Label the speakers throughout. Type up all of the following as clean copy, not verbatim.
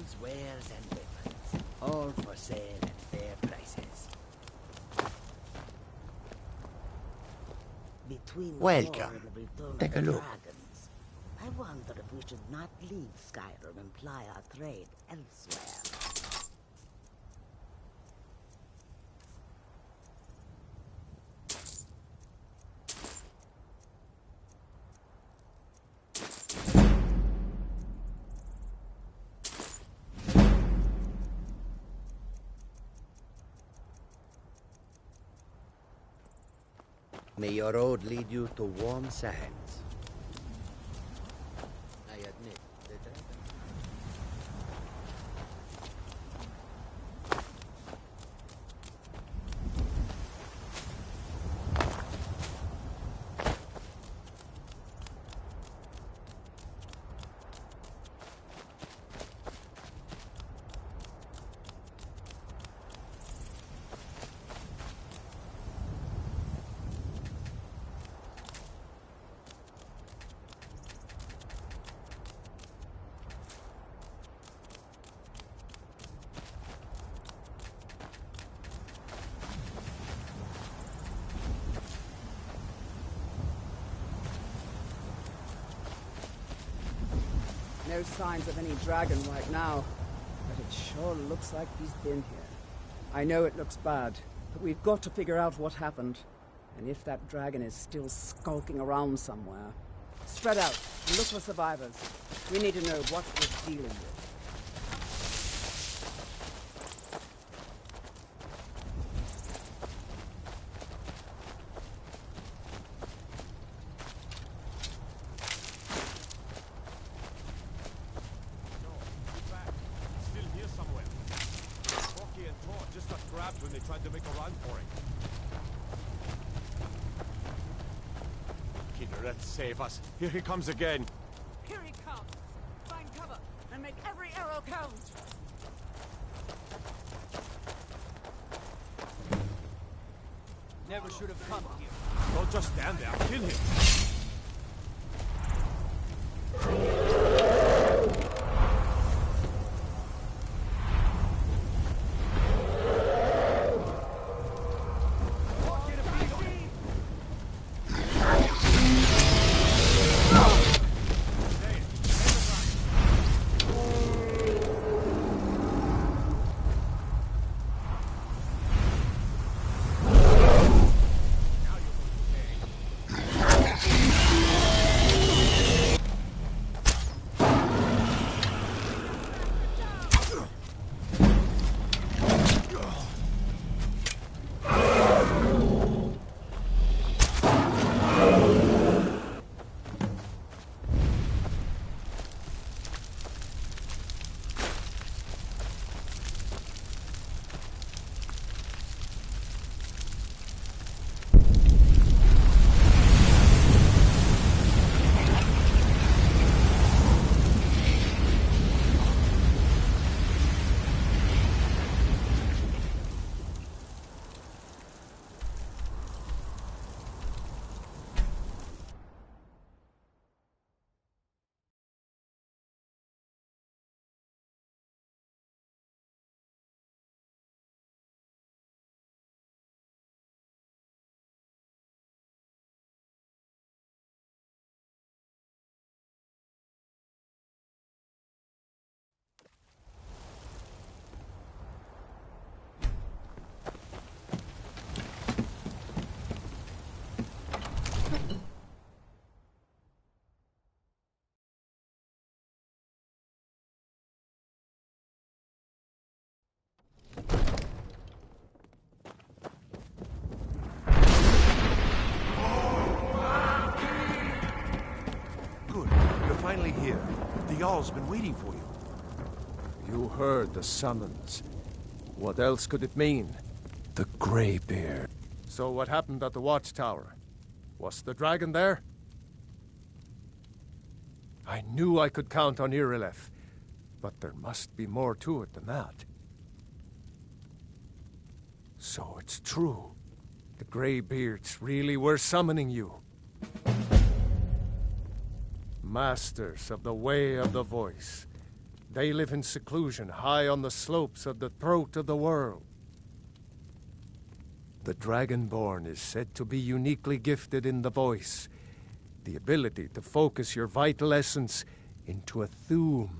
Speaker 1: King's wares and weapons, all for sale at fair prices. Between
Speaker 2: Welcome.
Speaker 1: the return
Speaker 2: Take a
Speaker 1: of the
Speaker 2: look.
Speaker 1: dragons, I wonder if we should not leave Skyrim and ply our trade elsewhere. May your road lead you to warm sands. I admit, the dragon...
Speaker 3: No signs of any dragon right now, but it sure looks like he's been here. I know it looks bad, but we've got to figure out what happened, and if that dragon is still skulking around somewhere. Spread out and look for survivors. We need to know what we're dealing with.
Speaker 4: When they tried to make a run for it. Kinneret, save us. Here he comes again.
Speaker 3: Here he comes! Find cover and make every arrow count!
Speaker 5: Never should have come here.
Speaker 4: Don't just stand there. Kill him.
Speaker 6: Finally here. The Jarl's been waiting for you.
Speaker 7: You heard the summons. What else could it mean? The Greybeard. So what happened at the watchtower? Was the dragon there? I knew I could count on Irileth, but there must be more to it than that. So it's true. The Greybeards really were summoning you. Masters of the Way of the Voice. They live in seclusion, high on the slopes of the throat of the world. The Dragonborn is said to be uniquely gifted in the voice, the ability to focus your vital essence into a thum,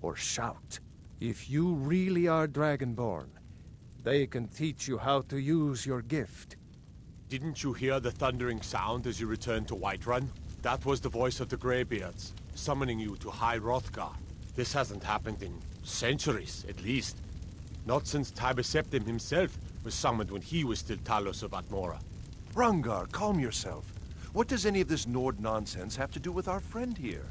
Speaker 7: or shout. If you really are Dragonborn, they can teach you how to use your gift.
Speaker 4: Didn't you hear the thundering sound as you returned to Whiterun? That was the voice of the Greybeards, summoning you to High Hrothgar. This hasn't happened in centuries, at least. Not since Tibeseptim himself was summoned when he was still Talos of Atmora.
Speaker 6: Rungar, calm yourself. What does any of this Nord nonsense have to do with our friend here?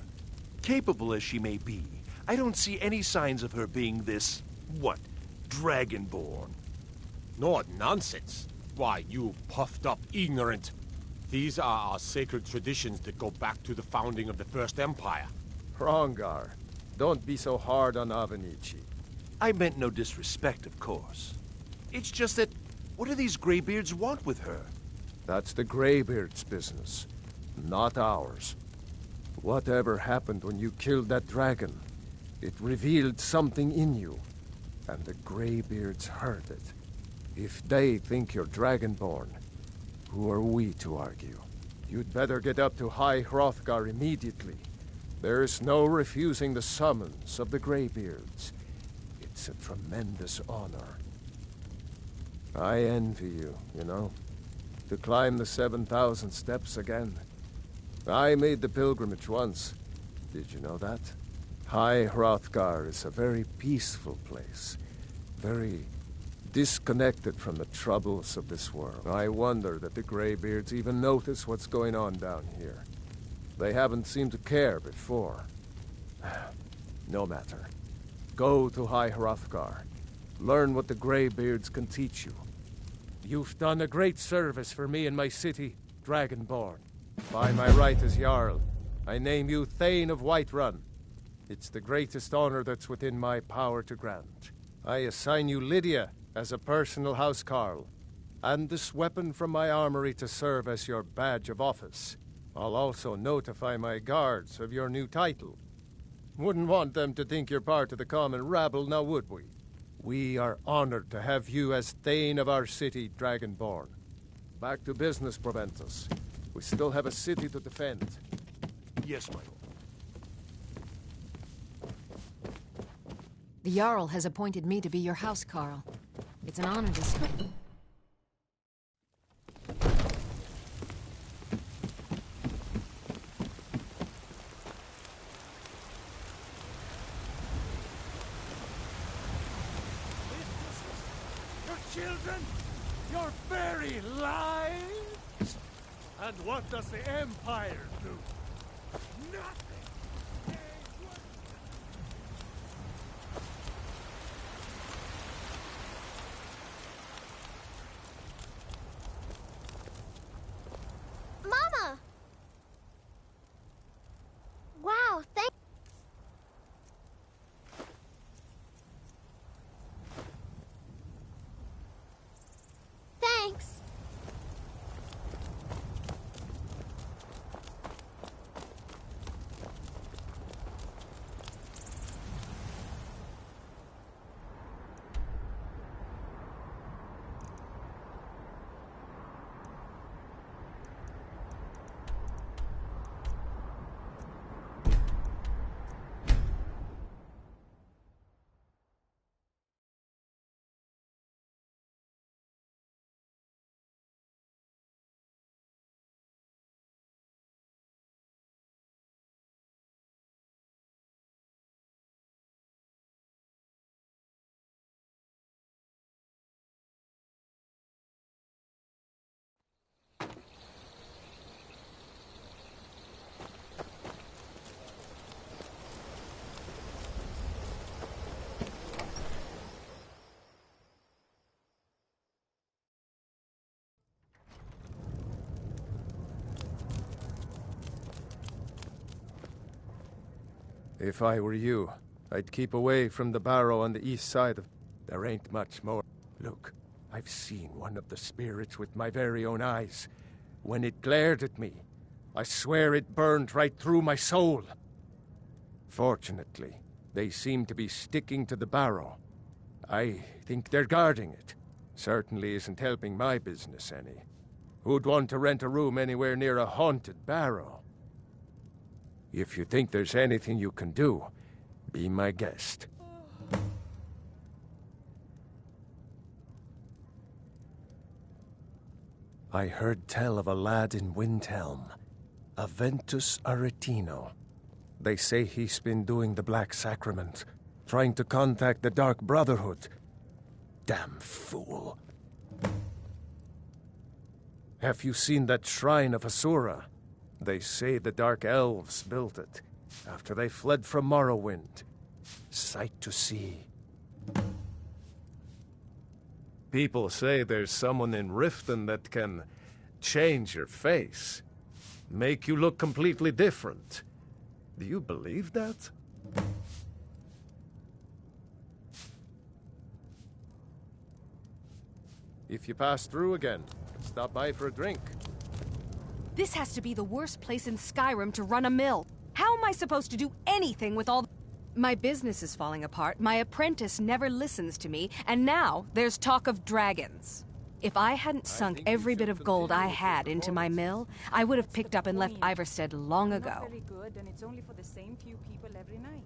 Speaker 6: Capable as she may be, I don't see any signs of her being this, what, Dragonborn.
Speaker 4: Nord nonsense? Why, you puffed up ignorant. These are our sacred traditions that go back to the founding of the First Empire.
Speaker 7: Hrongar, don't be so hard on Avenici.
Speaker 6: I meant no disrespect, of course. It's just that, what do these Greybeards want with her?
Speaker 7: That's the Greybeard's business, not ours. Whatever happened when you killed that dragon, it revealed something in you, and the Greybeards heard it. If they think you're Dragonborn, who are we to argue? You'd better get up to High Hrothgar immediately. There's no refusing the summons of the Greybeards. It's a tremendous honor. I envy you, you know, to climb the 7,000 steps again. I made the pilgrimage once. Did you know that? High Hrothgar is a very peaceful place. Very disconnected from the troubles of this world. I wonder that the Greybeards even notice what's going on down here. They haven't seemed to care before. No matter. Go to High Hrothgar. Learn what the Greybeards can teach you. You've done a great service for me and my city, Dragonborn. By my right as Jarl, I name you Thane of Whiterun. It's the greatest honor that's within my power to grant. I assign you Lydia as a personal housecarl, and this weapon from my armory to serve as your badge of office. I'll also notify my guards of your new title. Wouldn't want them to think you're part of the common rabble, now would we? We are honored to have you as Thane of our city, Dragonborn. Back to business, Proventus. We still have a city to defend.
Speaker 6: Yes, my lord.
Speaker 2: The Jarl has appointed me to be your housecarl. It's an honor to serve.
Speaker 7: Your children, your very lives? And what does the Empire do? Nothing!
Speaker 5: Mama! Wow, thanks.
Speaker 7: If I were you, I'd keep away from the barrow on the east side of... There ain't much more. Look, I've seen one of the spirits with my very own eyes. When it glared at me, I swear it burned right through my soul. Fortunately, They seem to be sticking to the barrow. I think they're guarding it. Certainly isn't helping my business any. Who'd want to rent a room anywhere near a haunted barrow? If you think there's anything you can do, be my guest. I heard tell of a lad in Windhelm, Aventus Aretino. They say he's been doing the Black Sacrament, trying to contact the Dark Brotherhood. Damn fool. Have you seen that shrine of Asura? They say the Dark Elves built it, after they fled from Morrowind. Sight to see. People say there's someone in Riften that can change your face, make you look completely different. Do you believe that? If you pass through again, stop by for a drink.
Speaker 2: This has to be the worst place in Skyrim to run a mill. How am I supposed to do anything with all... My business is falling apart, my apprentice never listens to me, and now there's talk of dragons. If I hadn't sunk every bit of gold I had into my mill, I would have picked up and left Iverstead long ago.
Speaker 5: Very good, and it's only for the same few people every night.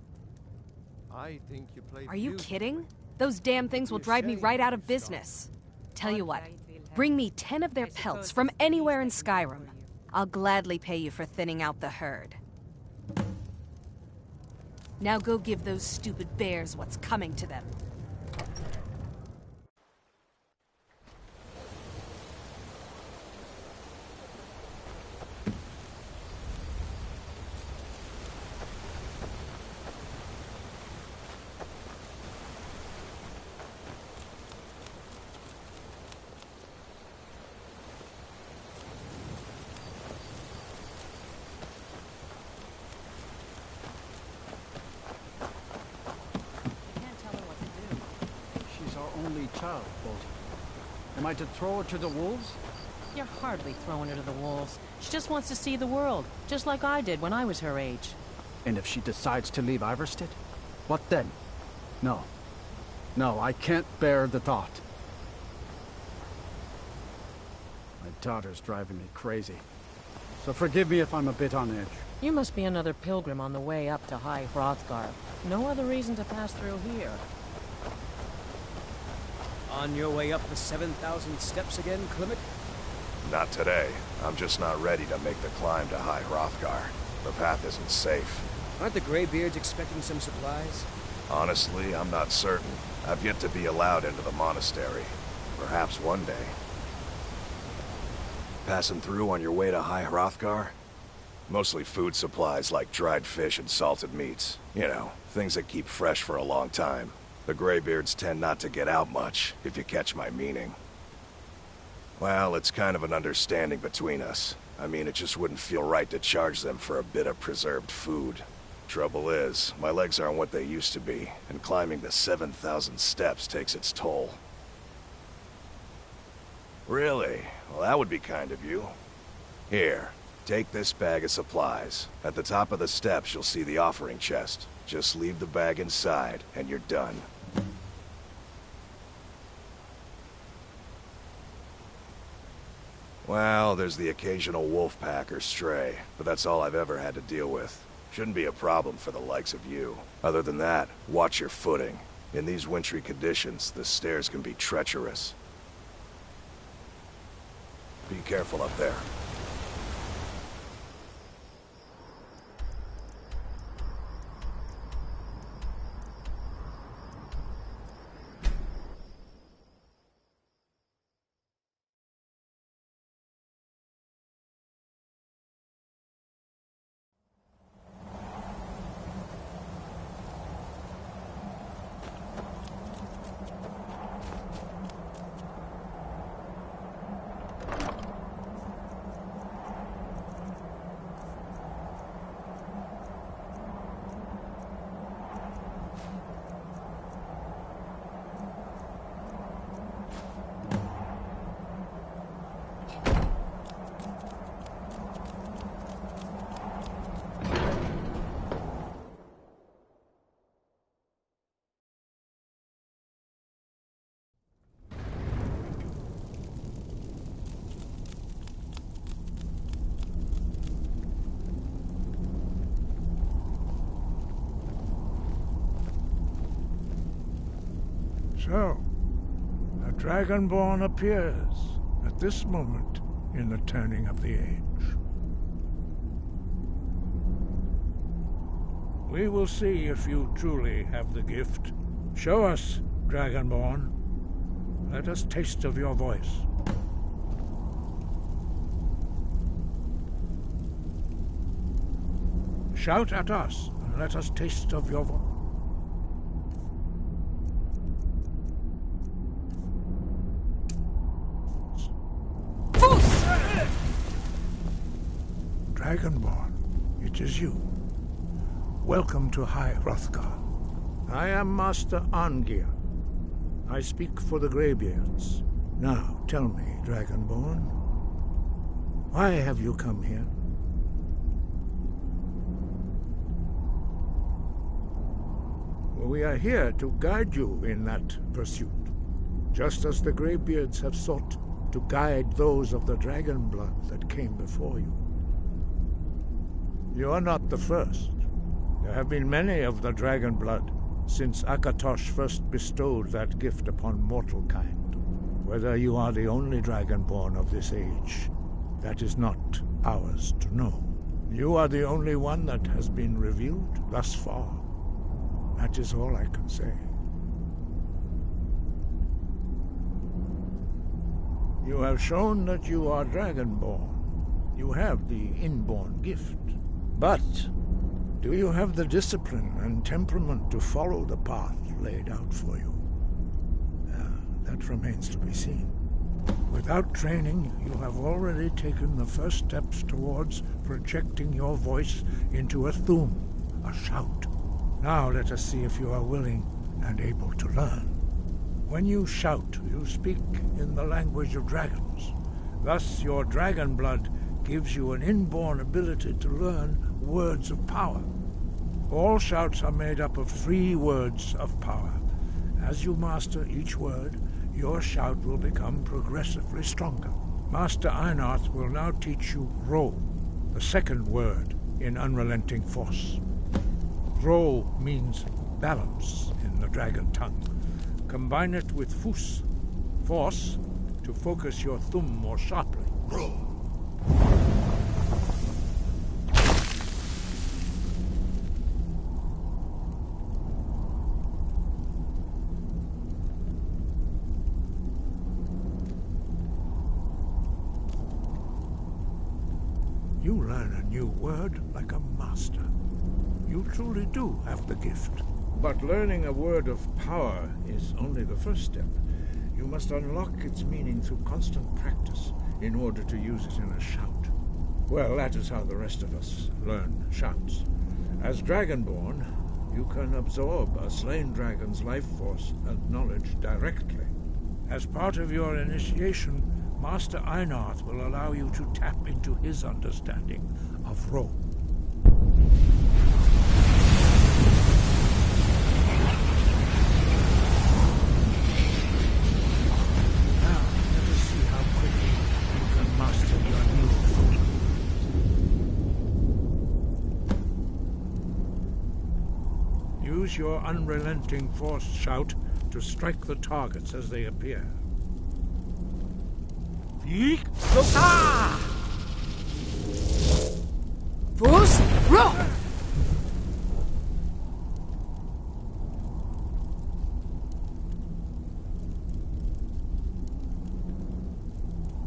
Speaker 7: I think you play.
Speaker 2: Are you kidding? Those damn things will drive me right out of business. Tell you what, bring me 10 of their pelts from anywhere in Skyrim. I'll gladly pay you for thinning out the herd. Now go give those stupid bears what's coming to them.
Speaker 8: Child, Bolton. Am I to throw her to the wolves?
Speaker 9: You're hardly throwing her to the wolves. She just wants to see the world, just like I did when I was her age.
Speaker 8: And if she decides to leave Iverstead? What then? No. No, I can't bear the thought. My daughter's driving me crazy. So forgive me if I'm a bit on edge.
Speaker 9: You must be another pilgrim on the way up to High Hrothgar. No other reason to pass through here.
Speaker 10: On your way up the 7,000 steps again, Clement?
Speaker 11: Not today. I'm just not ready to make the climb to High Hrothgar. The path isn't safe.
Speaker 10: Aren't the Greybeards expecting some supplies?
Speaker 11: Honestly, I'm not certain. I've yet to be allowed into the monastery. Perhaps one day. Passing through on your way to High Hrothgar? Mostly food supplies like dried fish and salted meats. You know, things that keep fresh for a long time. The Greybeards tend not to get out much, if you catch my meaning. Well, it's kind of an understanding between us. I mean, it just wouldn't feel right to charge them for a bit of preserved food. Trouble is, my legs aren't what they used to be, and climbing the 7,000 steps takes its toll. Really? Well, that would be kind of you. Here, take this bag of supplies. At the top of the steps, you'll see the offering chest. Just leave the bag inside, and you're done. Well, there's the occasional wolf pack or stray, but that's all I've ever had to deal with. Shouldn't be a problem for the likes of you. Other than that, watch your footing. In these wintry conditions, the stairs can be treacherous. Be careful up there.
Speaker 12: So, a Dragonborn appears at this moment in the turning of the age. We will see if you truly have the gift. Show us, Dragonborn. Let us taste of your voice. Shout at us, and let us taste of your voice. Dragonborn, it is you. Welcome to High Hrothgar. I am Master Arngeir. I speak for the Greybeards. Now, tell me, Dragonborn, why have you come here? We are here to guide you in that pursuit, just as the Greybeards have sought to guide those of the dragon blood that came before you. You are not the first. There have been many of the dragon blood since Akatosh first bestowed that gift upon mortal kind. Whether you are the only dragonborn of this age, that is not ours to know. You are the only one that has been revealed thus far. That is all I can say. You have shown that you are dragonborn. You have the inborn gift. But do you have the discipline and temperament to follow the path laid out for you? That remains to be seen. Without training, you have already taken the first steps towards projecting your voice into a thum, a shout. Now let us see if you are willing and able to learn. When you shout, you speak in the language of dragons. Thus, your dragon blood gives you an inborn ability to learn words of power. All shouts are made up of 3 words of power. As you master each word, your shout will become progressively stronger. Master Einarth will now teach you Ro, the second word in Unrelenting Force. Ro means balance in the dragon tongue. Combine it with Fus, force, to focus your thumb more sharply. Ro. You learn a new word like a master. You truly do have the gift. But learning a word of power is only the first step. You must unlock its meaning through constant practice in order to use it in a shout. Well, that is how the rest of us learn shouts. As Dragonborn, you can absorb a slain dragon's life force and knowledge directly. As part of your initiation, Master Einarth will allow you to tap into his understanding of Ro. Now, let us see how quickly you can master your new form. Use your unrelenting force shout to strike the targets as they appear.
Speaker 3: Fus, Ro!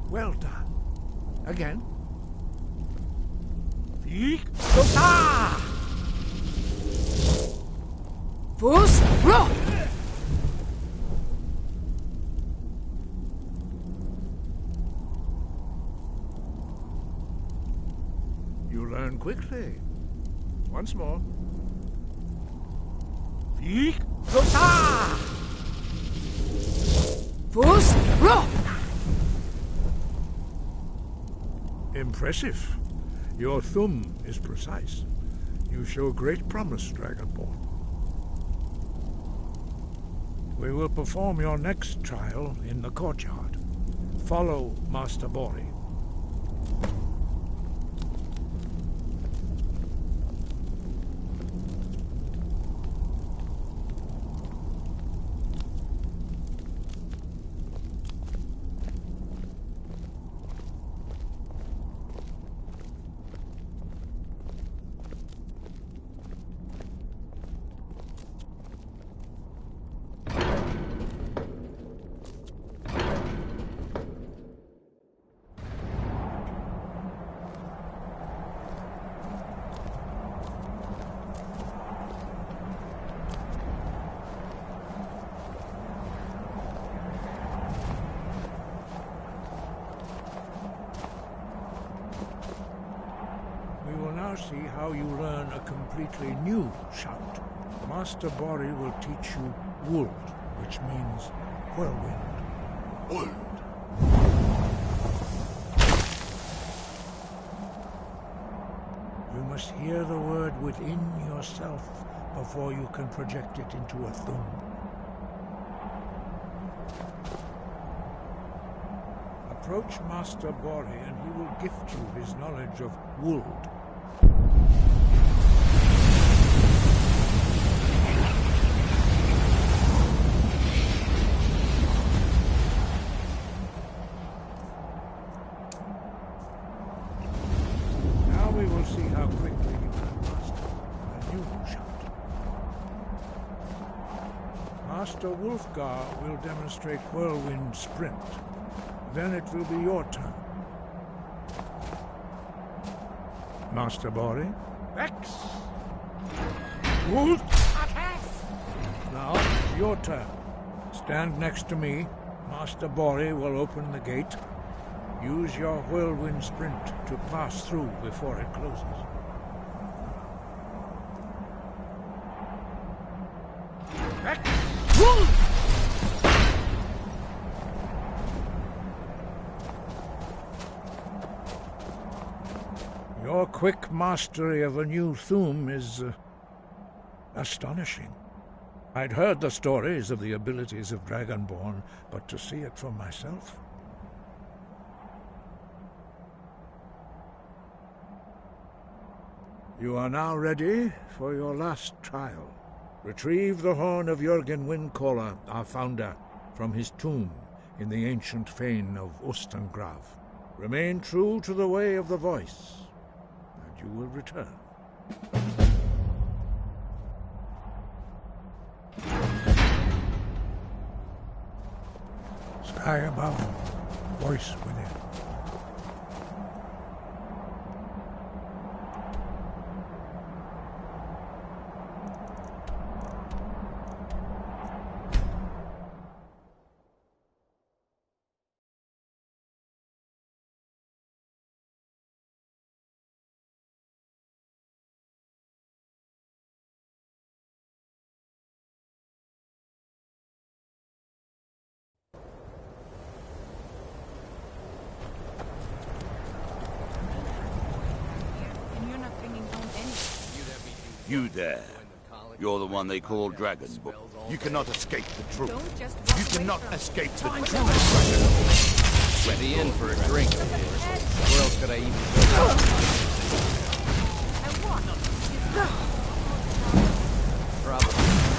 Speaker 12: Well done. Again.
Speaker 3: Fus, Ro!
Speaker 12: You learn quickly. Once more.
Speaker 3: Fus, Ro!
Speaker 12: Impressive. Your thumb is precise. You show great promise, Dragonborn. We will perform your next trial in the courtyard. Follow Master Bori. see how you learn a completely new shout. Master Bori will teach you Wold, which means whirlwind. Wold. You must hear the word within yourself before you can project it into a thum. Approach Master Bori and he will gift you his knowledge of Wold. Now we will see how quickly you can master a new shout. Master Wulfgar will demonstrate Whirlwind Sprint. Then it will be your turn. Master Bori. X. Wold. Now it's your turn. Stand next to me. Master Bori will open the gate. Use your whirlwind sprint to pass through before it closes. X. Wold. Your quick mastery of a new thum is astonishing. I'd heard the stories of the abilities of Dragonborn, but to see it for myself... You are now ready for your last trial. Retrieve the horn of Jürgen Windcaller, our founder, from his tomb in the ancient fane of Ostengrav. Remain true to the way of the voice, and you will return. Sky above, voice within.
Speaker 13: You there. You're the one they call Dragonborn. You cannot escape the truth. You cannot escape the truth.
Speaker 10: Ready in for a drink. Where else could I even go? Probably.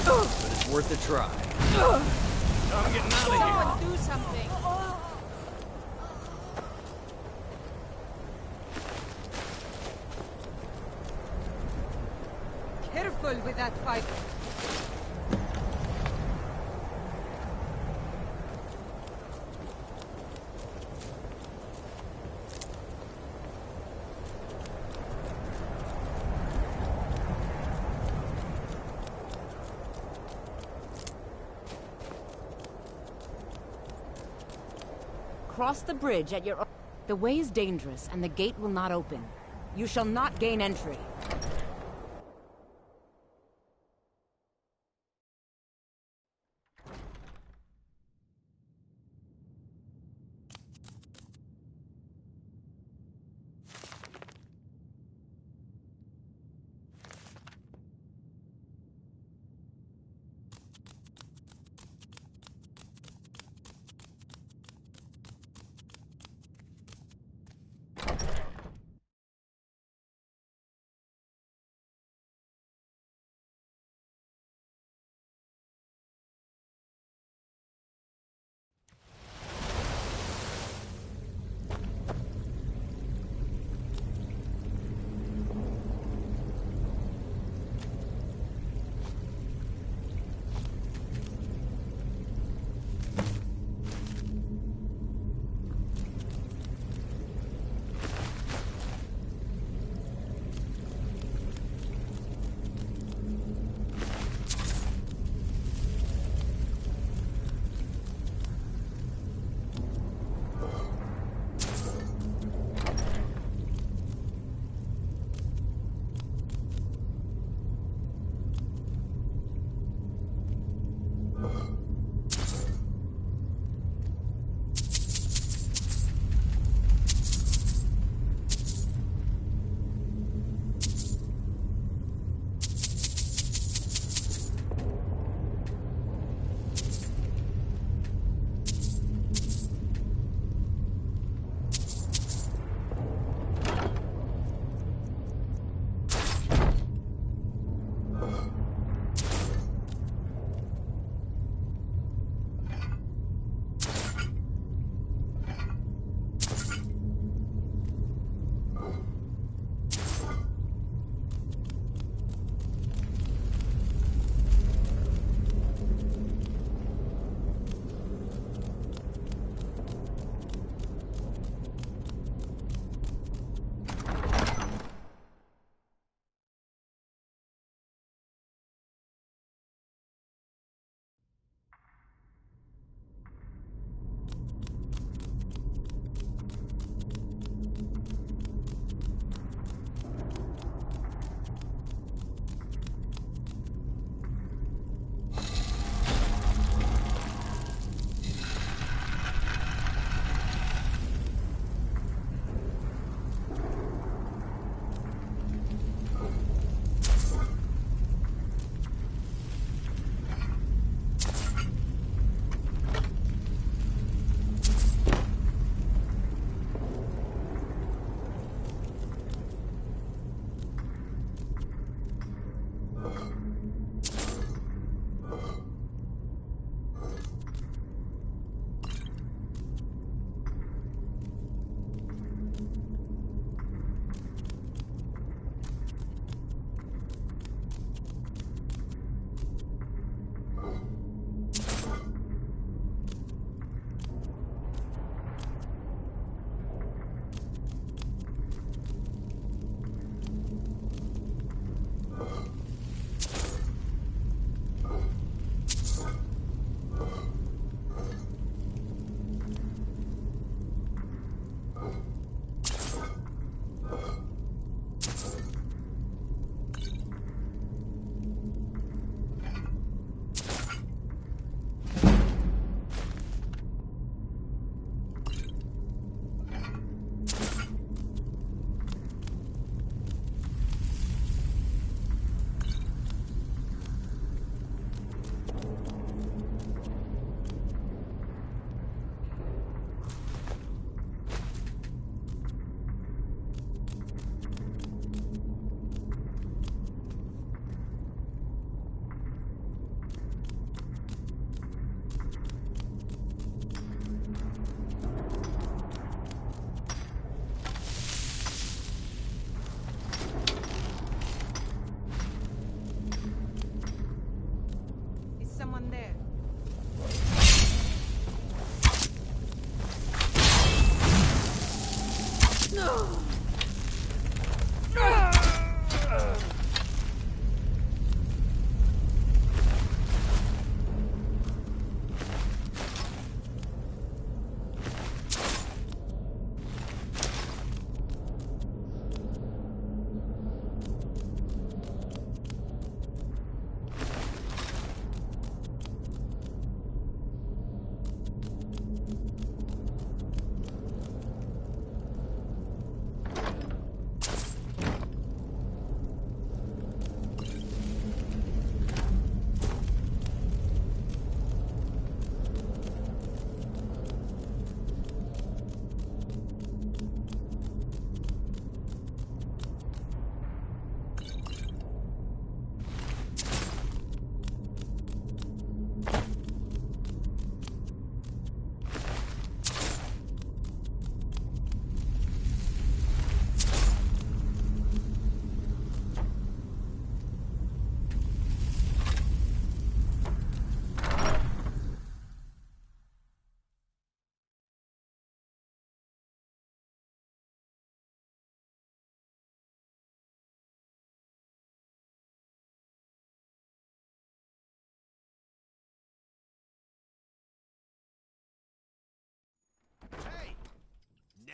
Speaker 10: But it's worth a try.
Speaker 13: I'm getting out of here.
Speaker 5: Someone do something.
Speaker 2: Careful with that fight.
Speaker 14: Cross the bridge at your own... The way is dangerous, and the gate will not open. You shall not gain entry.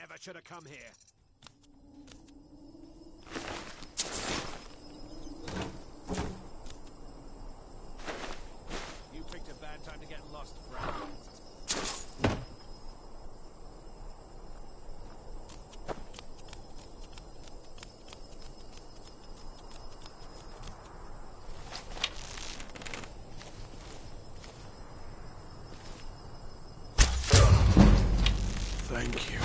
Speaker 10: never should have come here. You picked a bad time to get lost, friend.
Speaker 6: Thank you.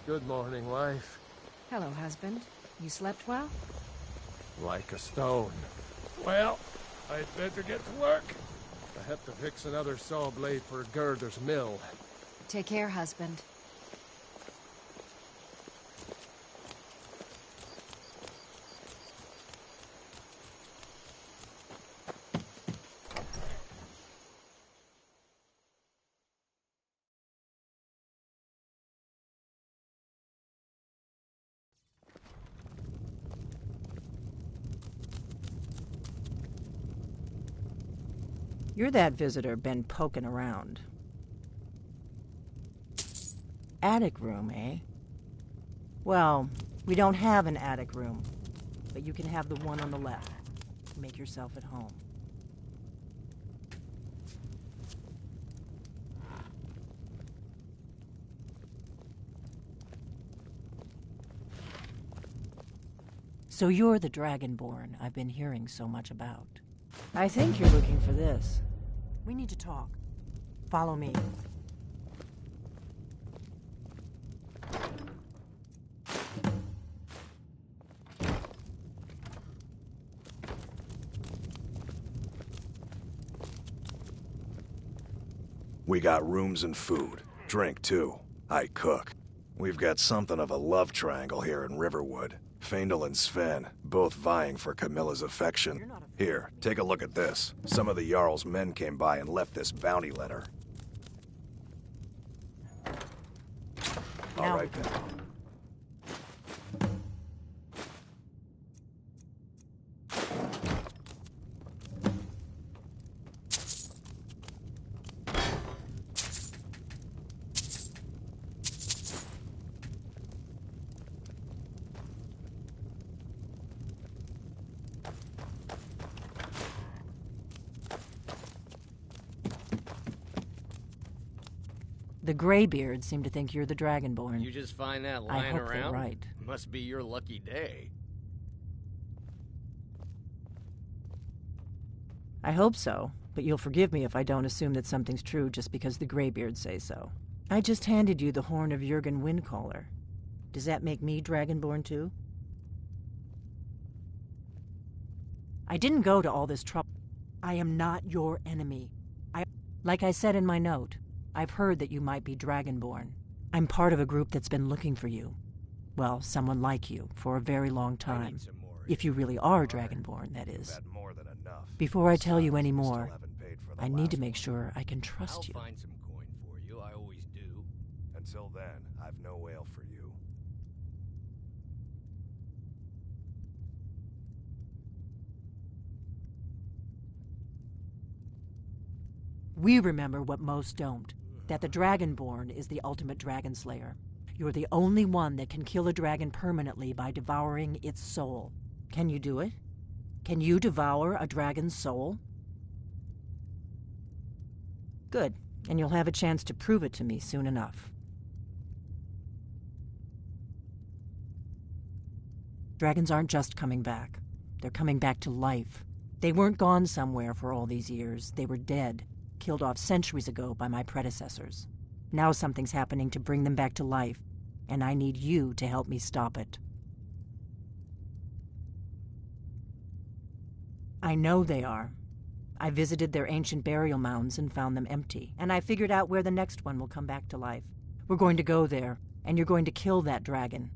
Speaker 7: Good morning, wife.
Speaker 2: Hello, husband. You slept well?
Speaker 7: Like a stone. Well, I'd better get to work. I have to fix another saw blade for Gerder's mill.
Speaker 2: Take care, husband.
Speaker 14: You're that visitor been poking around. Attic room, eh? Well, we don't have an attic room, but you can have the one on the left. Make yourself at home. So you're the Dragonborn I've been hearing so much about. I think you're looking for this. We need to talk. Follow me.
Speaker 11: We got rooms and food. Drink, too. I cook. We've got something of a love triangle here in Riverwood. Faendal and Sven, both vying for Camilla's affection. Here, take a look at this. Some of the Jarl's men came by and left this bounty letter. All right, then.
Speaker 14: The Greybeards seem to think you're the Dragonborn.
Speaker 10: You just find that
Speaker 14: I
Speaker 10: lying
Speaker 14: hope they're
Speaker 10: around?
Speaker 14: right.
Speaker 10: Must be your lucky day.
Speaker 14: I hope so, but you'll forgive me if I don't assume that something's true just because the Greybeards say so. I just handed you the horn of Jurgen Windcaller. Does that make me Dragonborn too? I didn't go to all this trouble. I am not your enemy. Like I said in my note, I've heard that you might be Dragonborn. I'm part of a group that's been looking for you. Well, someone like you, for a very long time. If you really are Dragonborn, that is. Before I tell you any more, I need to make sure I can trust you.
Speaker 10: I'll find some coin for you, I always do.
Speaker 11: Until then, I've no ale for you.
Speaker 14: We remember what most don't, that the Dragonborn is the ultimate dragon slayer. You're the only one that can kill a dragon permanently by devouring its soul. Can you do it? Can you devour a dragon's soul? Good, and you'll have a chance to prove it to me soon enough. Dragons aren't just coming back. They're coming back to life. They weren't gone somewhere for all these years. They were dead, killed off centuries ago by my predecessors. Now something's happening to bring them back to life, and I need you to help me stop it. I know they are. I visited their ancient burial mounds and found them empty, and I figured out where the next one will come back to life. We're going to go there, and you're going to kill that dragon.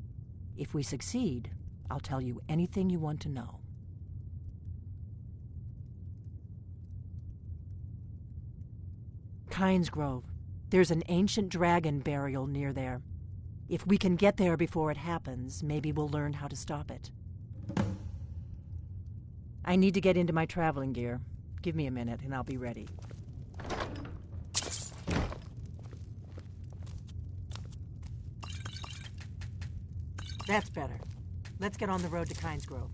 Speaker 14: If we succeed, I'll tell you anything you want to know. Kynes Grove. There's an ancient dragon burial near there. If we can get there before it happens, maybe we'll learn how to stop it. I need to get into my traveling gear. Give me a minute and I'll be ready. That's better. Let's get on the road to Kynes Grove.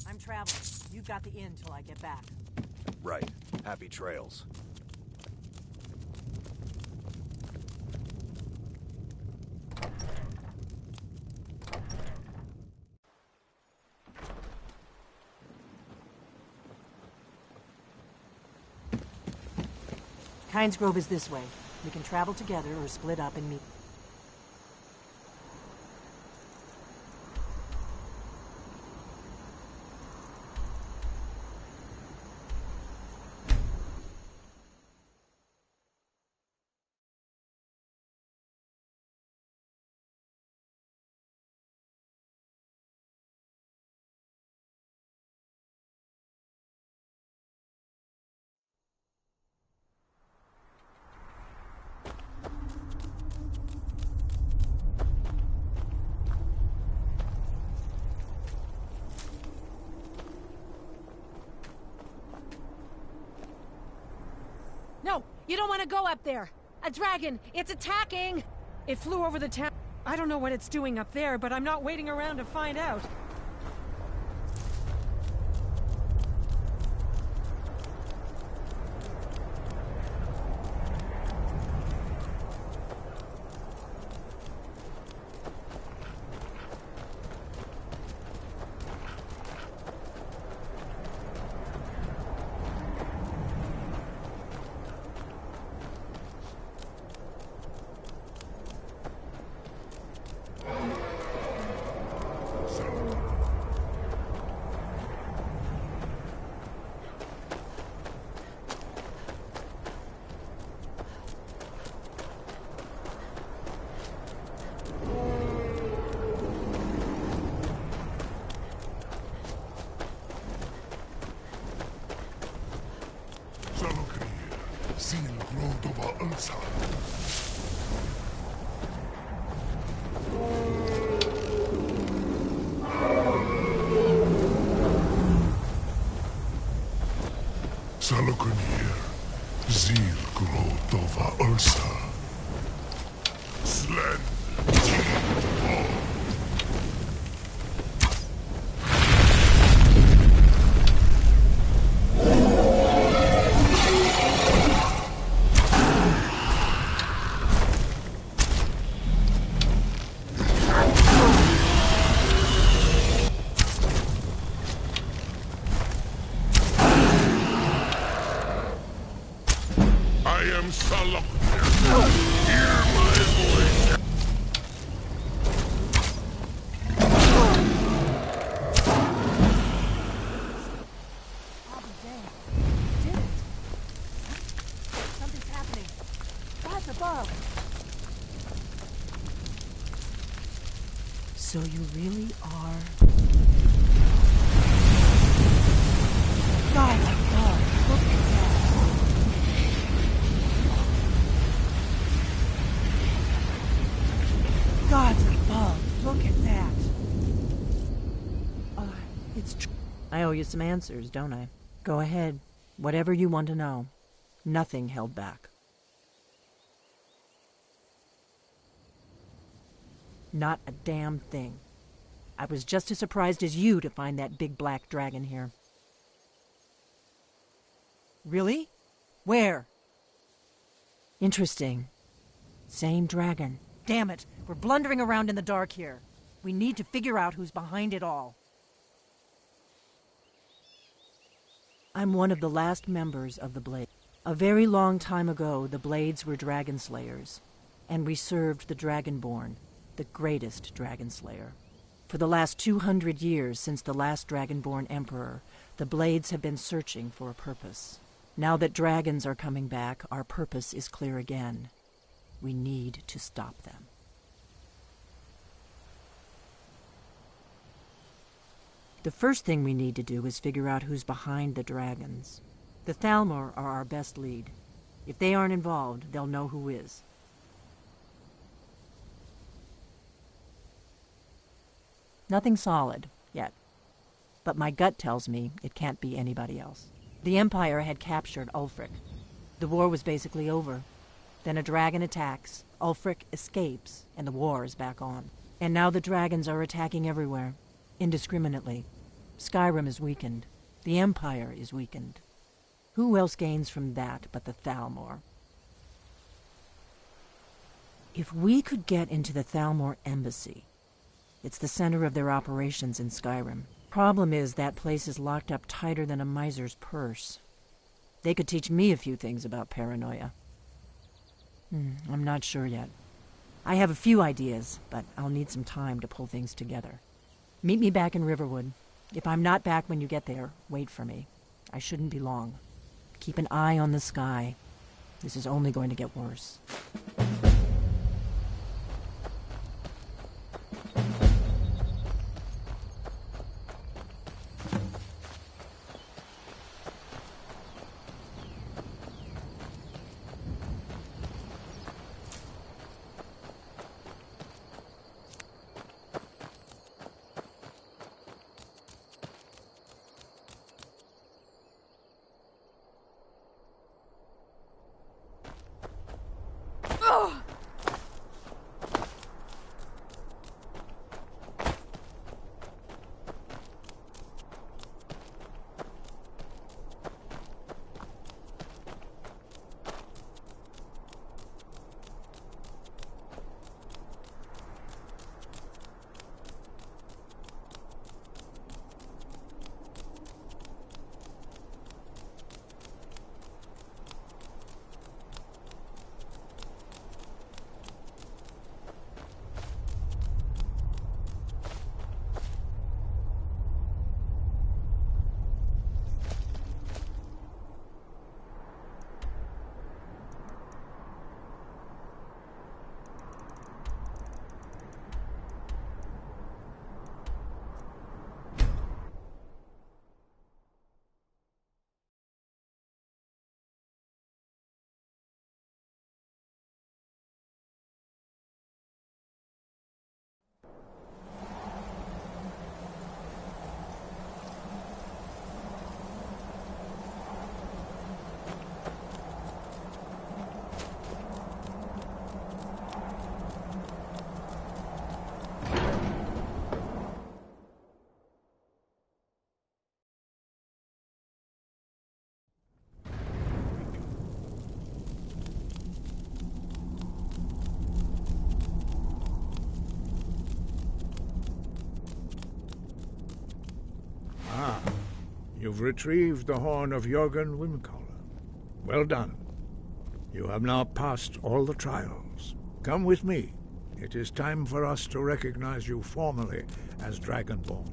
Speaker 14: I'm traveling. You've got the inn till I get back.
Speaker 11: Right. Happy trails.
Speaker 14: Kynes Grove is this way. We can travel together or split up and meet.
Speaker 2: No, you don't want to go up there. A dragon, it's attacking. It flew over the town. I don't know what it's doing up there, but I'm not waiting around to find out.
Speaker 15: Salakunir, Zil Grotova Ursa. Slen, I am Salakunir. Hear my voice.
Speaker 14: Something's happening. God's above. So you really are... God's above. Look at that. God's above. Look at that. It's true. I owe you some answers, don't I? Go ahead. Whatever you want to know. Nothing held back. Not a damn thing. I was just as surprised as you to find that big black dragon here. Really? Where? Interesting. Same dragon. Damn it! We're blundering around in the dark here. We need to figure out who's behind it all. I'm one of the last members of the Blade. A very long time ago, the Blades were dragon slayers, and we served the Dragonborn, the greatest dragon slayer. For the last 200 years since the last Dragonborn Emperor, the Blades have been searching for a purpose. Now that dragons are coming back, our purpose is clear again. We need to stop them. The first thing we need to do is figure out who's behind the dragons. The Thalmor are our best lead. If they aren't involved, they'll know who is. Nothing solid, yet. But my gut tells me it can't be anybody else. The Empire had captured Ulfric. The war was basically over. Then a dragon attacks, Ulfric escapes, and the war is back on. And now the dragons are attacking everywhere, indiscriminately. Skyrim is weakened. The Empire is weakened. Who else gains from that but the Thalmor? If we could get into the Thalmor embassy, it's the center of their operations in Skyrim. Problem is that place is locked up tighter than a miser's purse. They could teach me a few things about paranoia. I'm not sure yet. I have a few ideas, but I'll need some time to pull things together. Meet me back in Riverwood. If I'm not back when you get there, wait for me. I shouldn't be long. Keep an eye on the sky. This is only going to get worse.
Speaker 12: You've retrieved the horn of Jürgen Wimcollar. Well done. You have now passed all the trials. Come with me. It is time for us to recognize you formally as Dragonborn.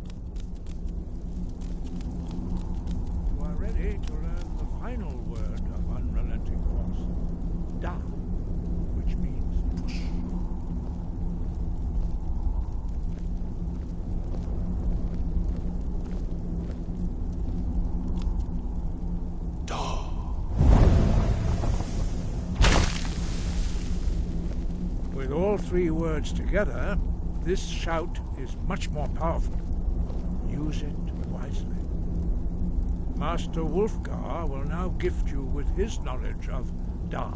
Speaker 12: You are ready to learn the final word of unrelenting force. Da, which means push. With all three words together, this shout is much more powerful. Use it wisely. Master Wulfgar will now gift you with his knowledge of Da.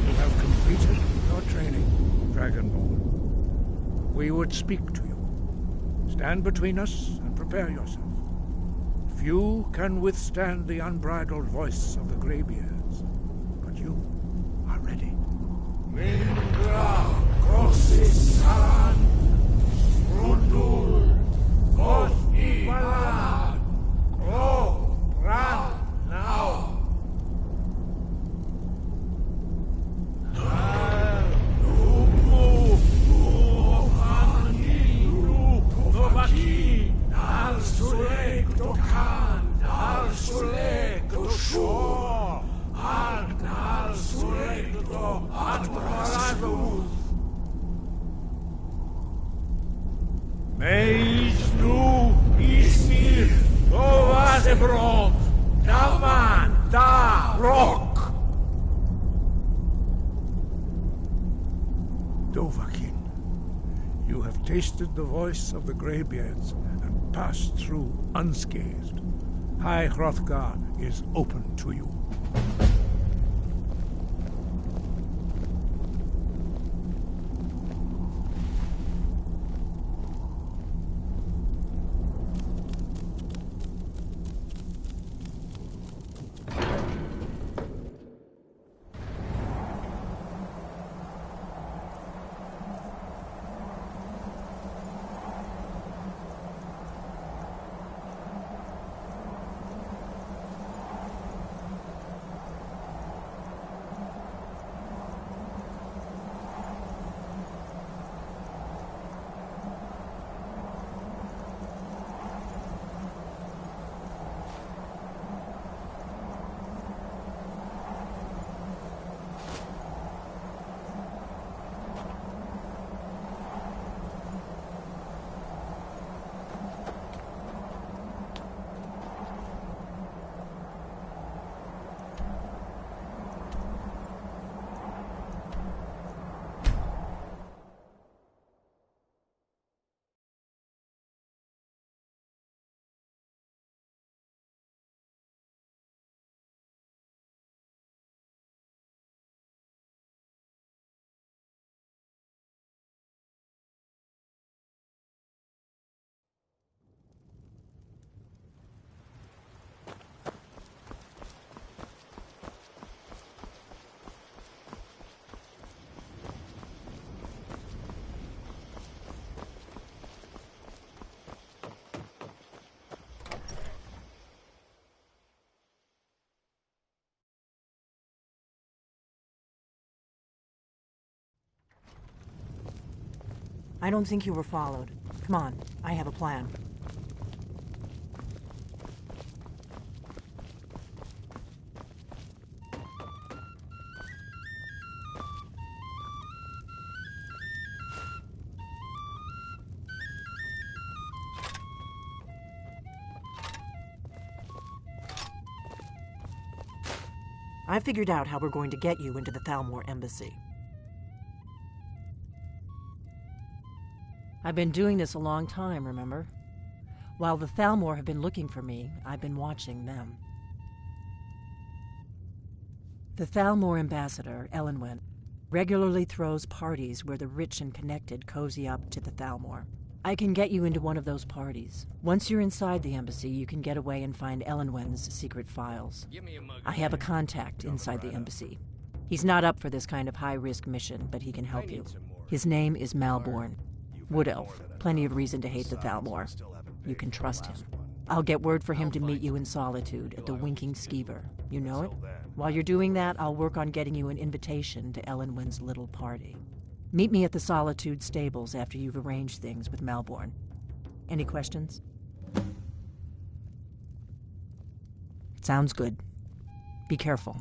Speaker 12: You have completed your training, Dragonborn. We would speak to you. Stand between us and prepare yourself. Few can withstand the unbridled voice of the Greybeards, but you are ready.
Speaker 15: Mingra, Crossis, Saran, Rundul, Othi, Balan, Ro, Ran, now. Al Sulek do Khan, Al Sulek do Shore, Al Sulek do Atmaravus. Meis nu Ismir, Dovadebron, Daman, Da, Rock.
Speaker 12: Dovahkiin, you have tasted the voice of the Greybeards and passed through unscathed. High Hrothgar is open to you.
Speaker 14: I don't think you were followed. Come on, I have a plan. I figured out how we're going to get you into the Thalmor embassy. I've been doing this a long time, remember? While the Thalmor have been looking for me, I've been watching them. The Thalmor ambassador, Elenwen, regularly throws parties where the rich and connected cozy up to the Thalmor. I can get you into one of those parties. Once you're inside the embassy, you can get away and find Ellenwen's secret files. I have a contact inside the embassy. He's not up for this kind of high-risk mission, but he can help you. His name is Malborn. Wood Elf. Plenty of reason to hate the Thalmor. You can trust him. I'll get word for him to meet you in Solitude at the Winking Skeever. You know it? While you're doing that, I'll work on getting you an invitation to Ellenwen's little party. Meet me at the Solitude stables after you've arranged things with Malborn. Any questions? Sounds good. Be careful.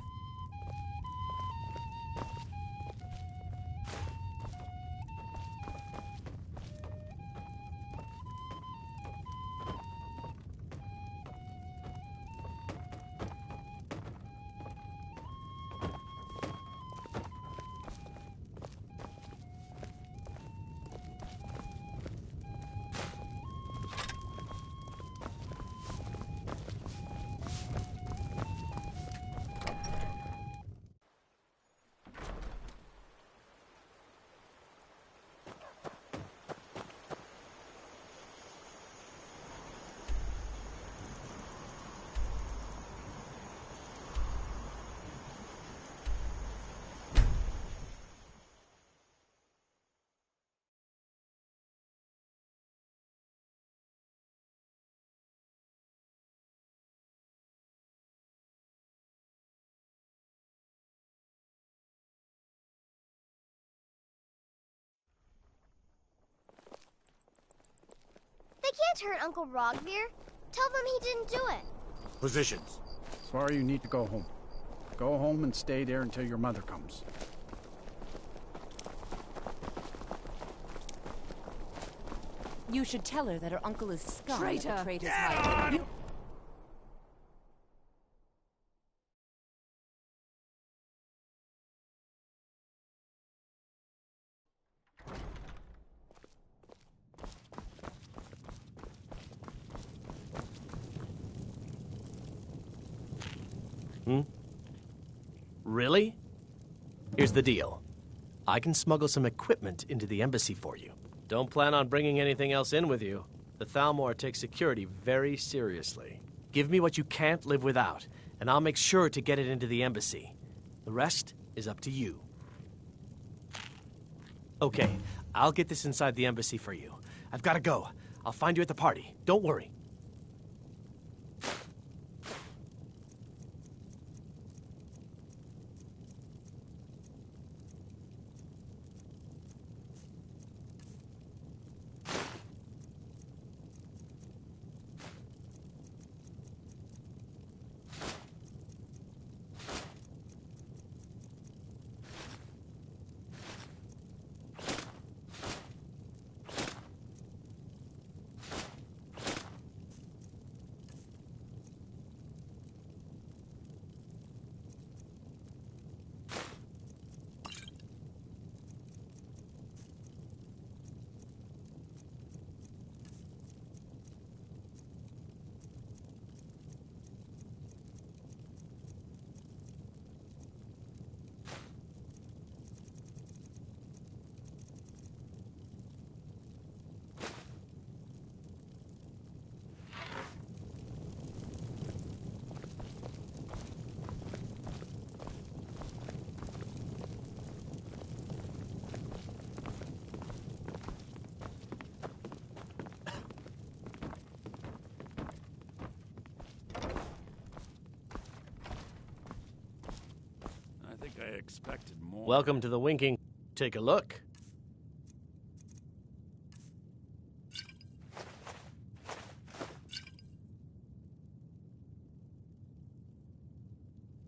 Speaker 16: They can't hurt Uncle Rogvir. Tell them he didn't do it.
Speaker 4: Positions.
Speaker 8: Sorry, you need to go home. Go home and stay there until your mother comes.
Speaker 17: You should tell her that her uncle is scum.
Speaker 2: Traitor!
Speaker 17: That betrayed his wife. You...
Speaker 18: Really? Here's the deal. I can smuggle some equipment into the embassy for you. Don't plan on bringing anything else in with you. The Thalmor takes security very seriously. Give me what you can't live without, and I'll make sure to get it into the embassy. The rest is up to you. Okay, I'll get this inside the embassy for you. I've got to go. I'll find you at the party. Don't worry.
Speaker 13: I expected more.
Speaker 18: Welcome to the Winking. Take a look.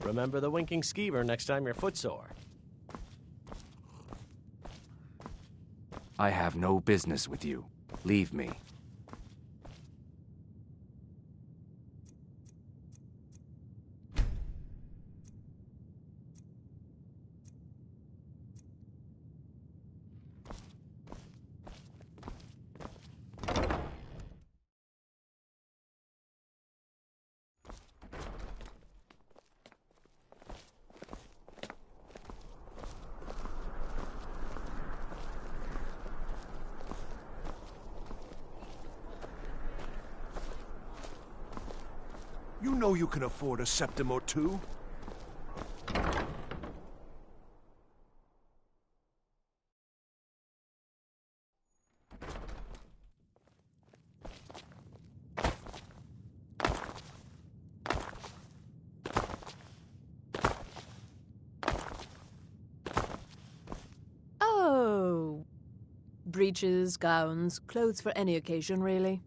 Speaker 18: Remember the Winking Skeever next time you're footsore.
Speaker 19: I have no business with you. Leave me.
Speaker 6: You know you can afford a septim or two.
Speaker 17: Oh. Breeches, gowns, clothes for any occasion, really.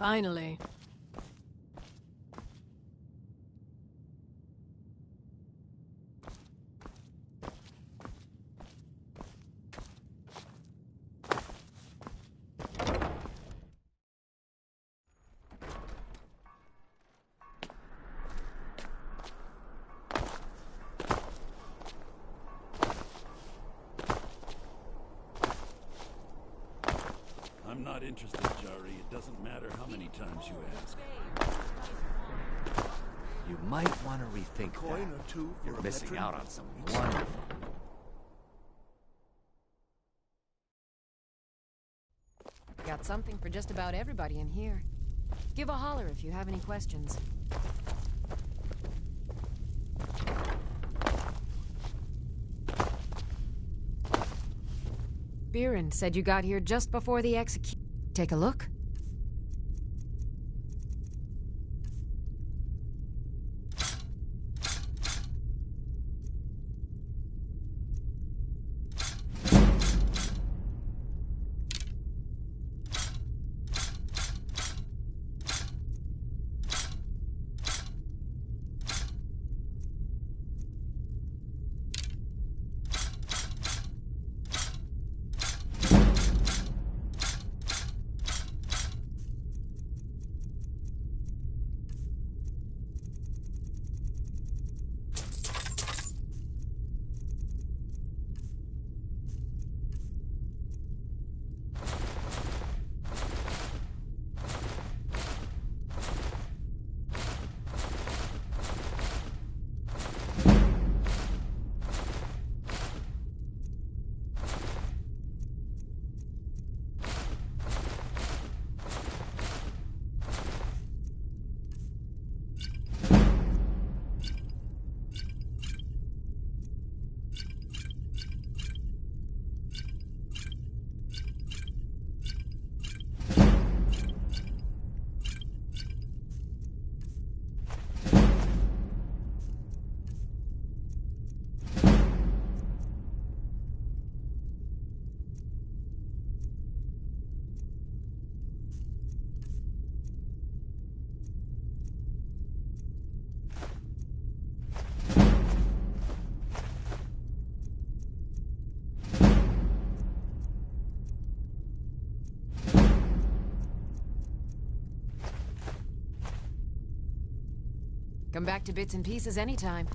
Speaker 17: Finally.
Speaker 15: I'm not interested, Jari. It doesn't matter how many times you ask.
Speaker 19: You might want to rethink
Speaker 6: Coin
Speaker 19: that.
Speaker 6: or two for
Speaker 19: You're
Speaker 6: a
Speaker 19: missing
Speaker 6: veteran?
Speaker 19: out on some wonderful.
Speaker 2: Got something for just about everybody in here. Give a holler if you have any questions. Biren said you got here just before the execution. Take a look. Come back to bits and pieces anytime.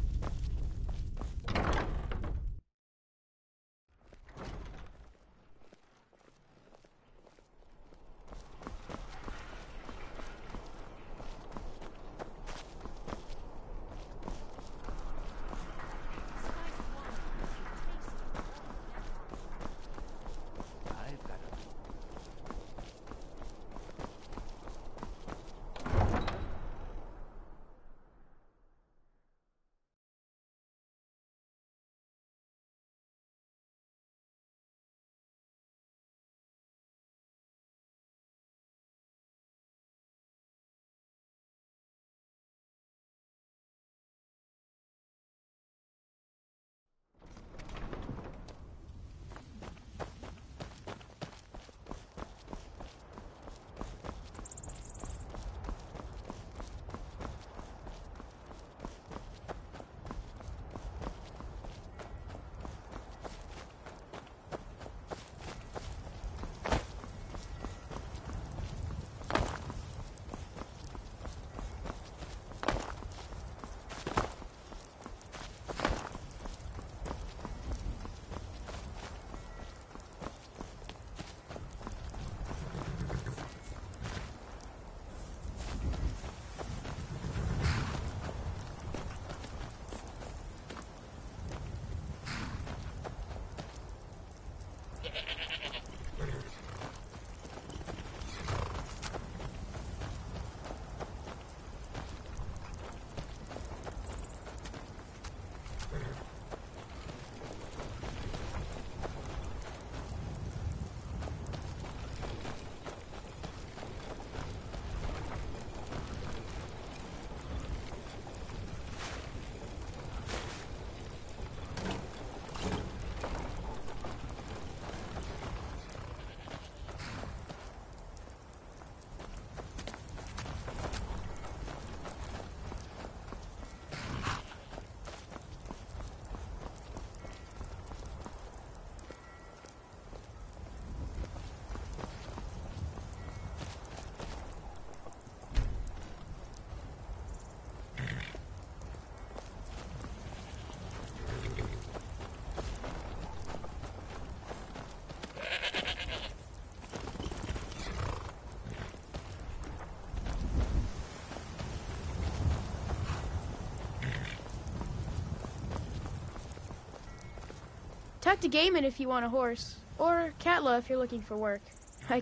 Speaker 20: Talk to Gaiman if you want a horse. Or Katla if you're looking for work. I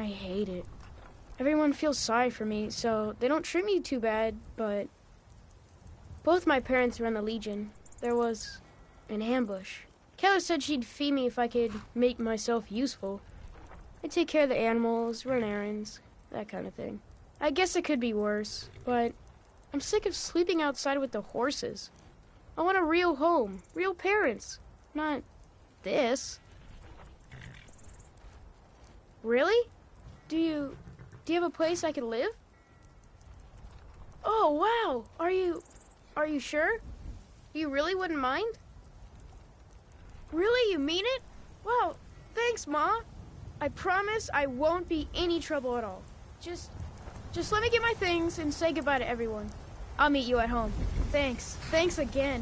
Speaker 20: hate it. Everyone feels sorry for me, so they don't treat me too bad, but... Both my parents were in the Legion. There was an ambush. Katla said she'd feed me if I could make myself useful. I'd take care of the animals, run errands, that kind of thing. I guess it could be worse, but I'm sick of sleeping outside with the horses. I want a real home, real parents, not this. Really? Do you have a place I could live? Oh, wow. Are you sure? You really wouldn't mind? Really? You mean it? Wow, thanks, Ma. I promise I won't be any trouble at all. Just let me get my things and say goodbye to everyone. I'll meet you at home. Thanks. Thanks again.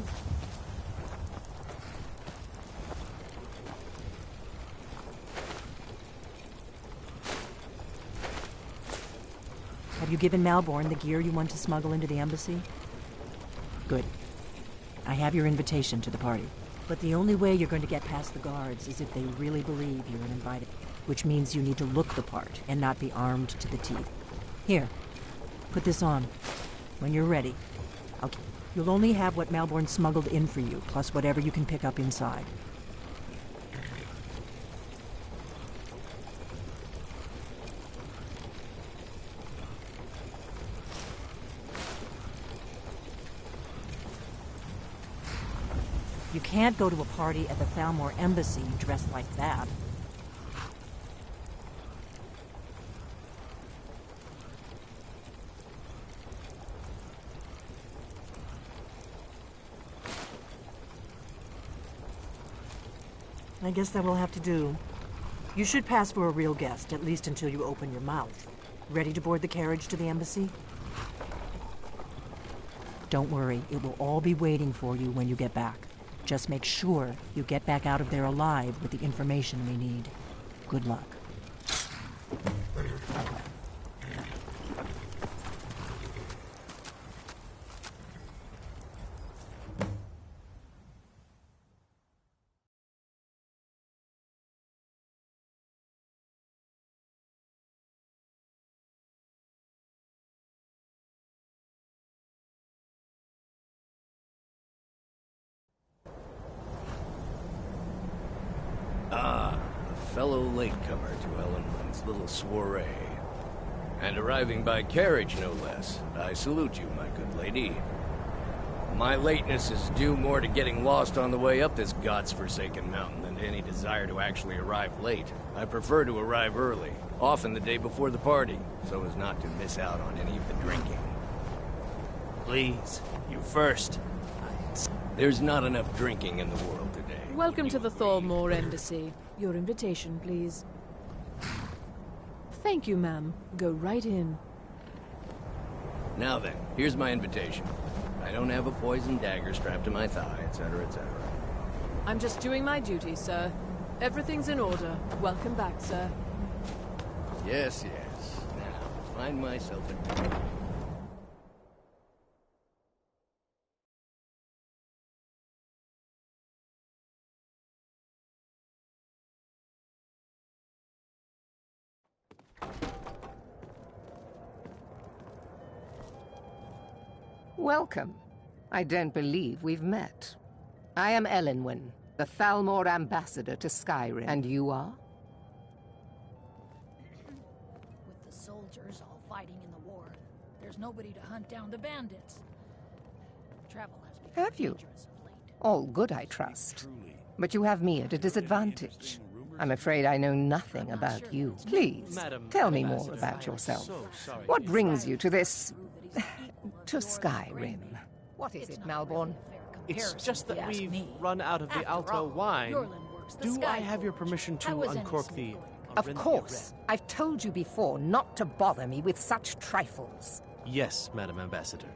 Speaker 14: Have you given Malborn the gear you want to smuggle into the embassy? Good. I have your invitation to the party. But the only way you're going to get past the guards is if they really believe you're an invited, which means you need to look the part and not be armed to the teeth. Here, put this on. When you're ready, you'll only have what Malborn smuggled in for you, plus whatever you can pick up inside. You can't go to a party at the Thalmor Embassy dressed like that. I guess that will have to do. You should pass for a real guest, at least until you open your mouth. Ready to board the carriage to the embassy? Don't worry, it will all be waiting for you when you get back. Just make sure you get back out of there alive with the information we need. Good luck.
Speaker 21: Fellow latecomer to Ellenwood's little soiree. And arriving by carriage, no less. I salute you, my good lady. My lateness is due more to getting lost on the way up this god's-forsaken mountain than to any desire to actually arrive late. I prefer to arrive early, often the day before the party, so as not to miss out on any of the drinking. Please, you first. There's not enough drinking in the world today.
Speaker 17: Welcome to the Thalmor Embassy. Your invitation, please. Thank you, ma'am. Go right in.
Speaker 21: Now then, here's my invitation. I don't have a poison dagger strapped to my thigh, etc., etc.
Speaker 17: I'm just doing my duty, sir. Everything's in order. Welcome back, sir.
Speaker 21: Yes, yes. Now, find myself a...
Speaker 22: Welcome. I don't believe we've met. I am Elenwen, the Thalmor ambassador to Skyrim. And you are?
Speaker 23: With the soldiers all fighting in the war, there's nobody to hunt down the bandits. Travel has become
Speaker 22: Have you?
Speaker 23: dangerous of late.
Speaker 22: All good, I trust. But you have me at a disadvantage. I'm afraid I know nothing about you. Please, tell me more about yourself. What brings you to this... to Skyrim? What is it, Malborn?
Speaker 18: It's just that we've run out of the Alto wine. Do I have your permission to uncork the...
Speaker 22: Of course. I've told you before not to bother me with such trifles.
Speaker 18: Yes, Madam Ambassador.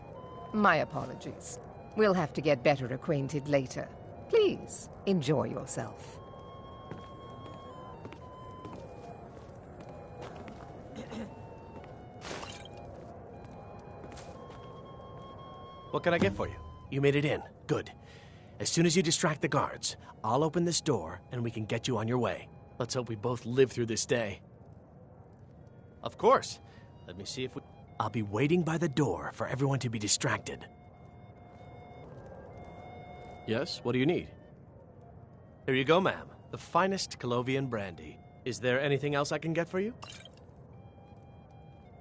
Speaker 22: My apologies. We'll have to get better acquainted later. Please, enjoy yourself.
Speaker 18: What can I get for you? You made it in. Good. As soon as you distract the guards, I'll open this door and we can get you on your way. Let's hope we both live through this day. Of course. Let me see if we... I'll be waiting by the door for everyone to be distracted. Yes, what do you need? Here you go, ma'am. The finest Colovian brandy. Is there anything else I can get for you?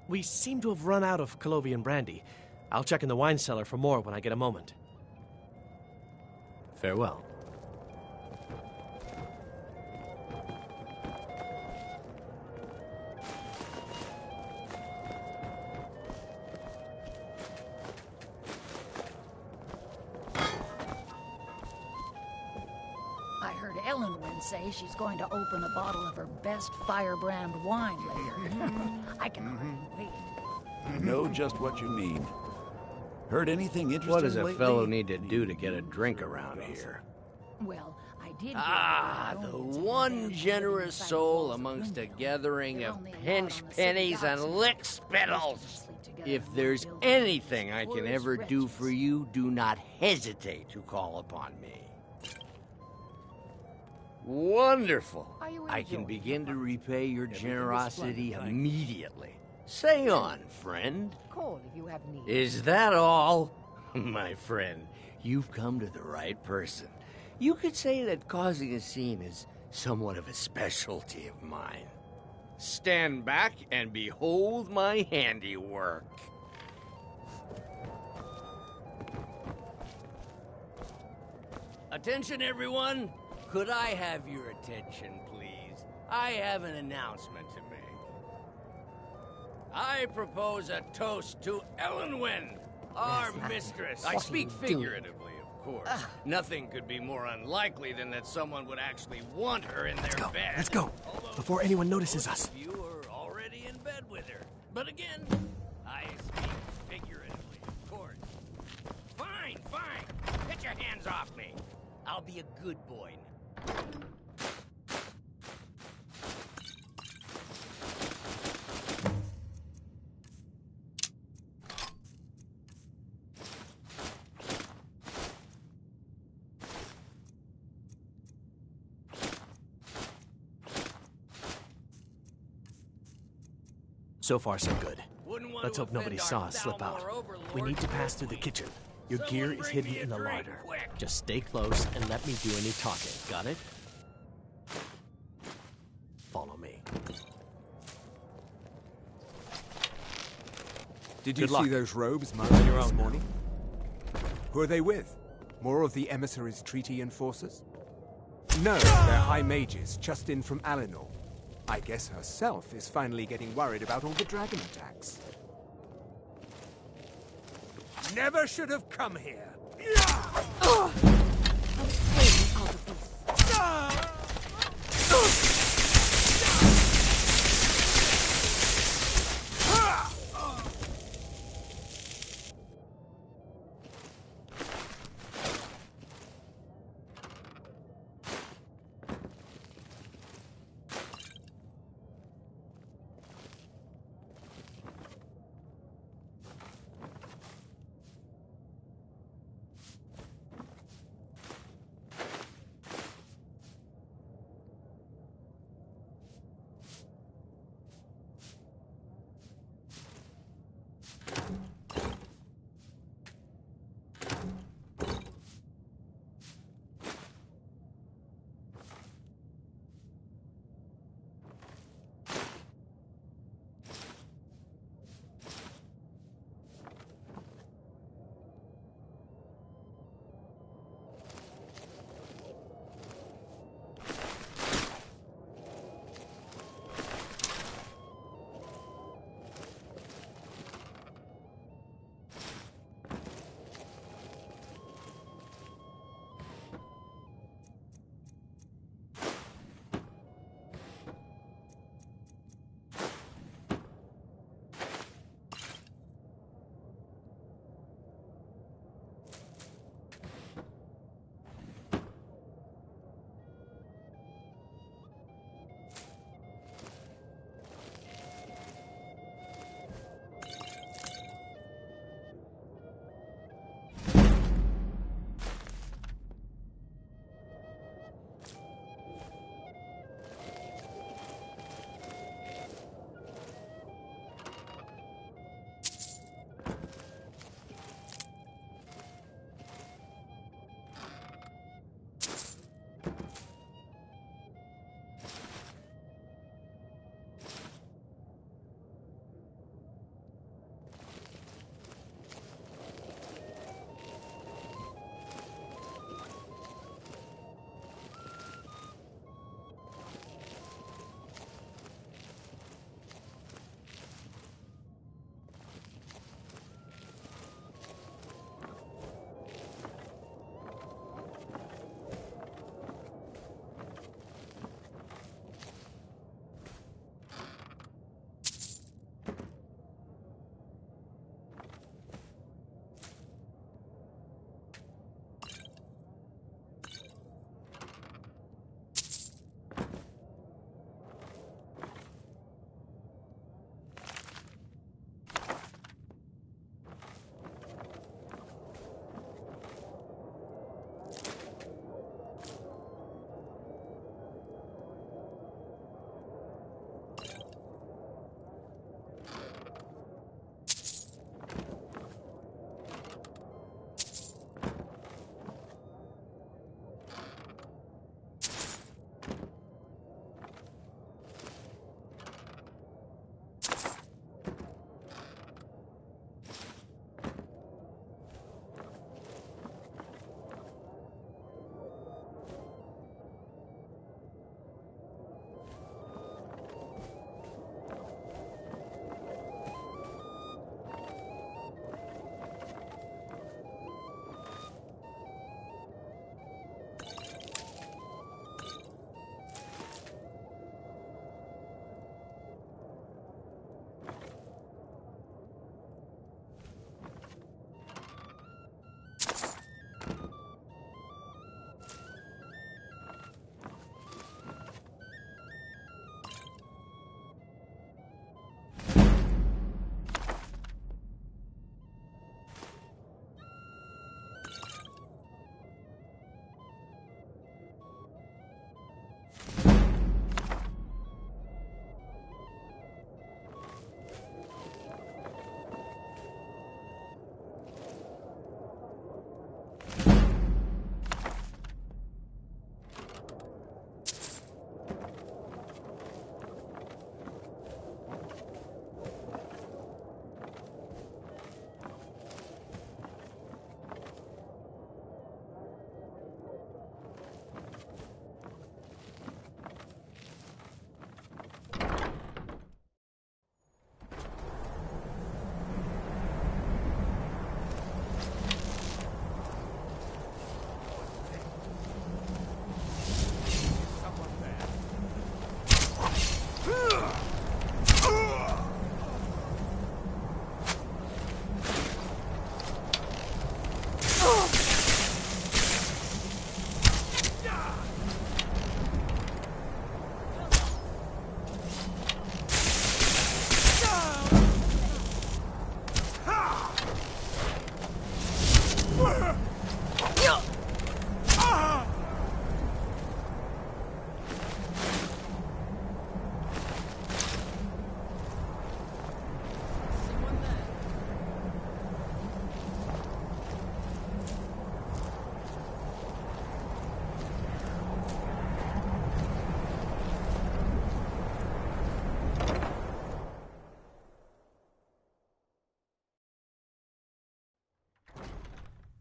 Speaker 18: We seem to have run out of Colovian brandy. I'll check in the wine cellar for more when I get a moment. Farewell.
Speaker 23: I heard Ellenwyn say she's going to open a bottle of her best firebrand wine later. I can hardly wait.
Speaker 15: I know just what you mean. Heard anything interesting
Speaker 21: What does a
Speaker 15: lately?
Speaker 21: fellow need to do to get a drink around here?
Speaker 23: Well, I did.
Speaker 21: The one generous soul amongst a gathering of pinch pennies and lick spittles. If there's anything I can ever do for you, do not hesitate to call upon me. Wonderful. I can begin to repay your generosity immediately. Say on, friend.
Speaker 22: Call if you have need.
Speaker 21: Is that all? My friend, you've come to the right person. You could say that causing a scene is somewhat of a specialty of mine. Stand back and behold my handiwork. Attention, everyone. Could I have your attention, please? I have an announcement to make. I propose a toast to Ellenwyn, our mistress. I speak figuratively, of course. Nothing could be more unlikely than that someone would actually want her in their bed.
Speaker 18: Let's go, before anyone notices us.
Speaker 21: You are already in bed with her. But again, I speak figuratively, of course. Fine, fine. Get your hands off me. I'll be a good boy now.
Speaker 18: So far, so good. Let's hope nobody saw us slip out. We need to pass through the kitchen. Your gear is hidden in the larder. Just stay close and let me do any talking. Got it? Follow me.
Speaker 1: Did you
Speaker 18: Good luck.
Speaker 1: see those robes marching this morning? Who are they with? More of the emissaries' treaty enforcers? No, they're high mages, just in from Alinor. I guess herself is finally getting worried about all the dragon attacks. Never should have come here.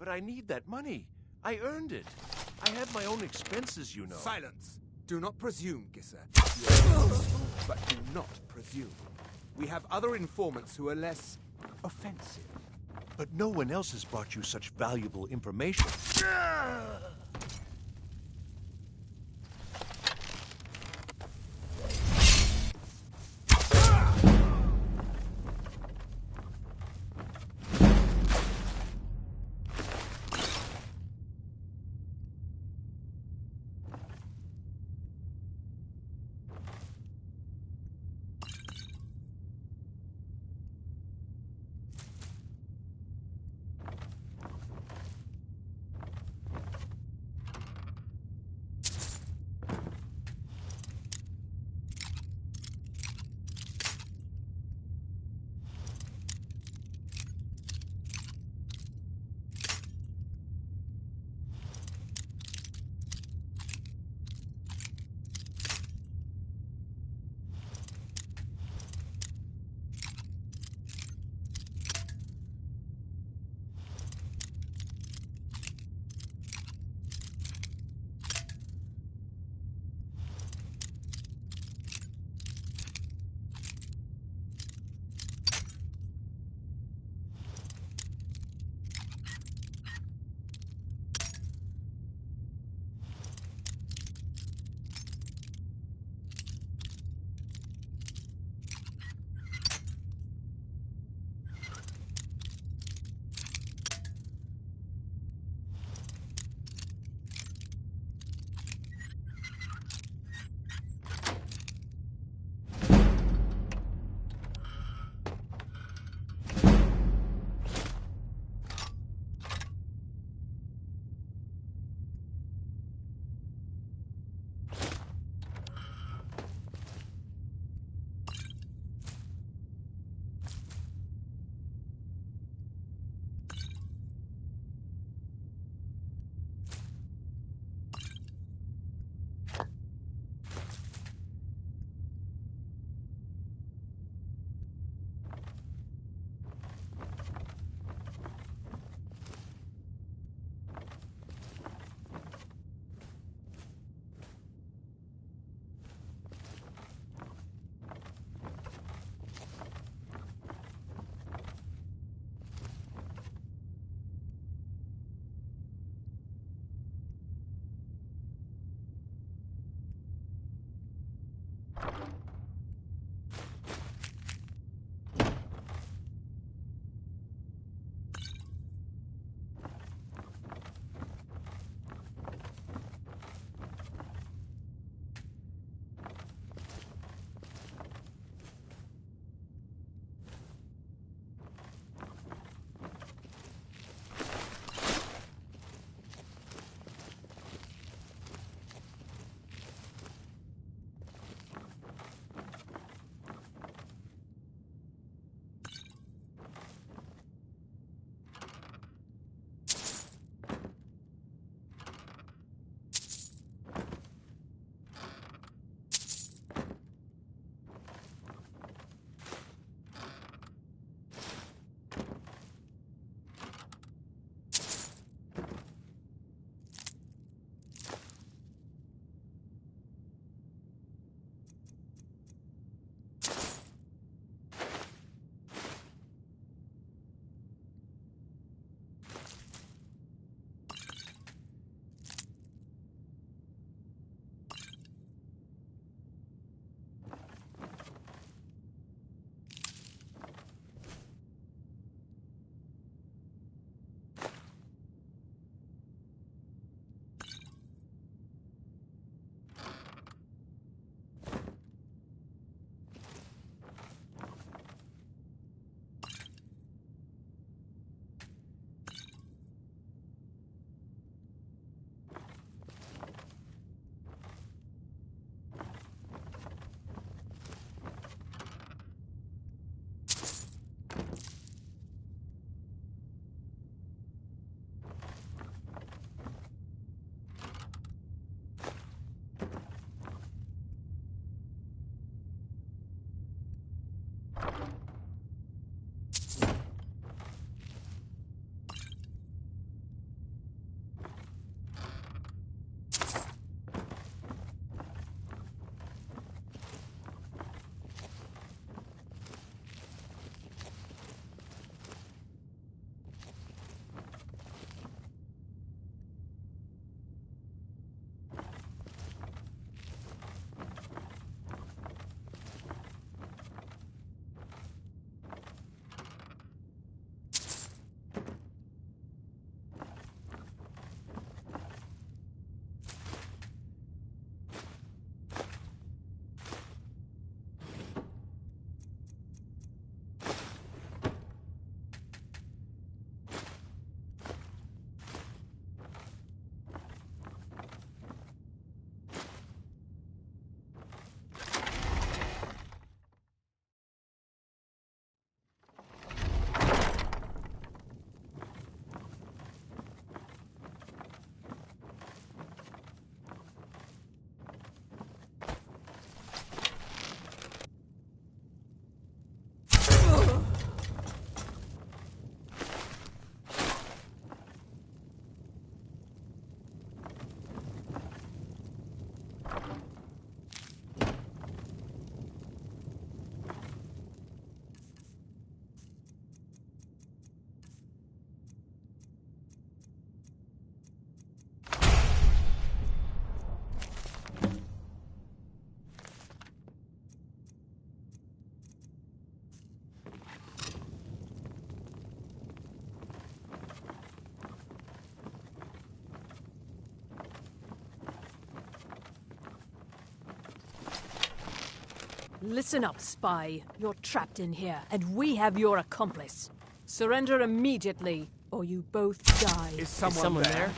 Speaker 6: But I need that money. I earned it. I have my own expenses, you know.
Speaker 1: Silence! Do not presume, Gisser. You are useful, but do not presume. We have other informants who are less offensive.
Speaker 6: But no one else has brought you such valuable information.
Speaker 17: Listen up, spy. You're trapped in here, and we have your accomplice. Surrender immediately, or you both die.
Speaker 1: Is someone there?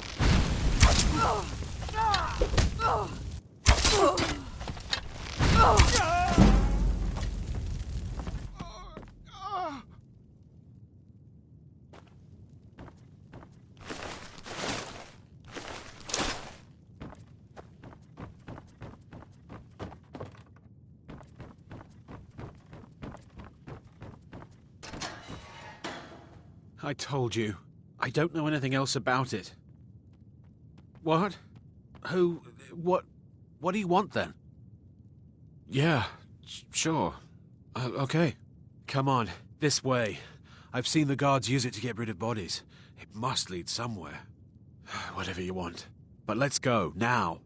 Speaker 10: I told you. I don't know anything else about it. What? Who? What do you want, then? Yeah, sure. Okay. Come on, this way. I've seen the guards use it to get rid of bodies. It must lead somewhere. Whatever you want. But let's go, now.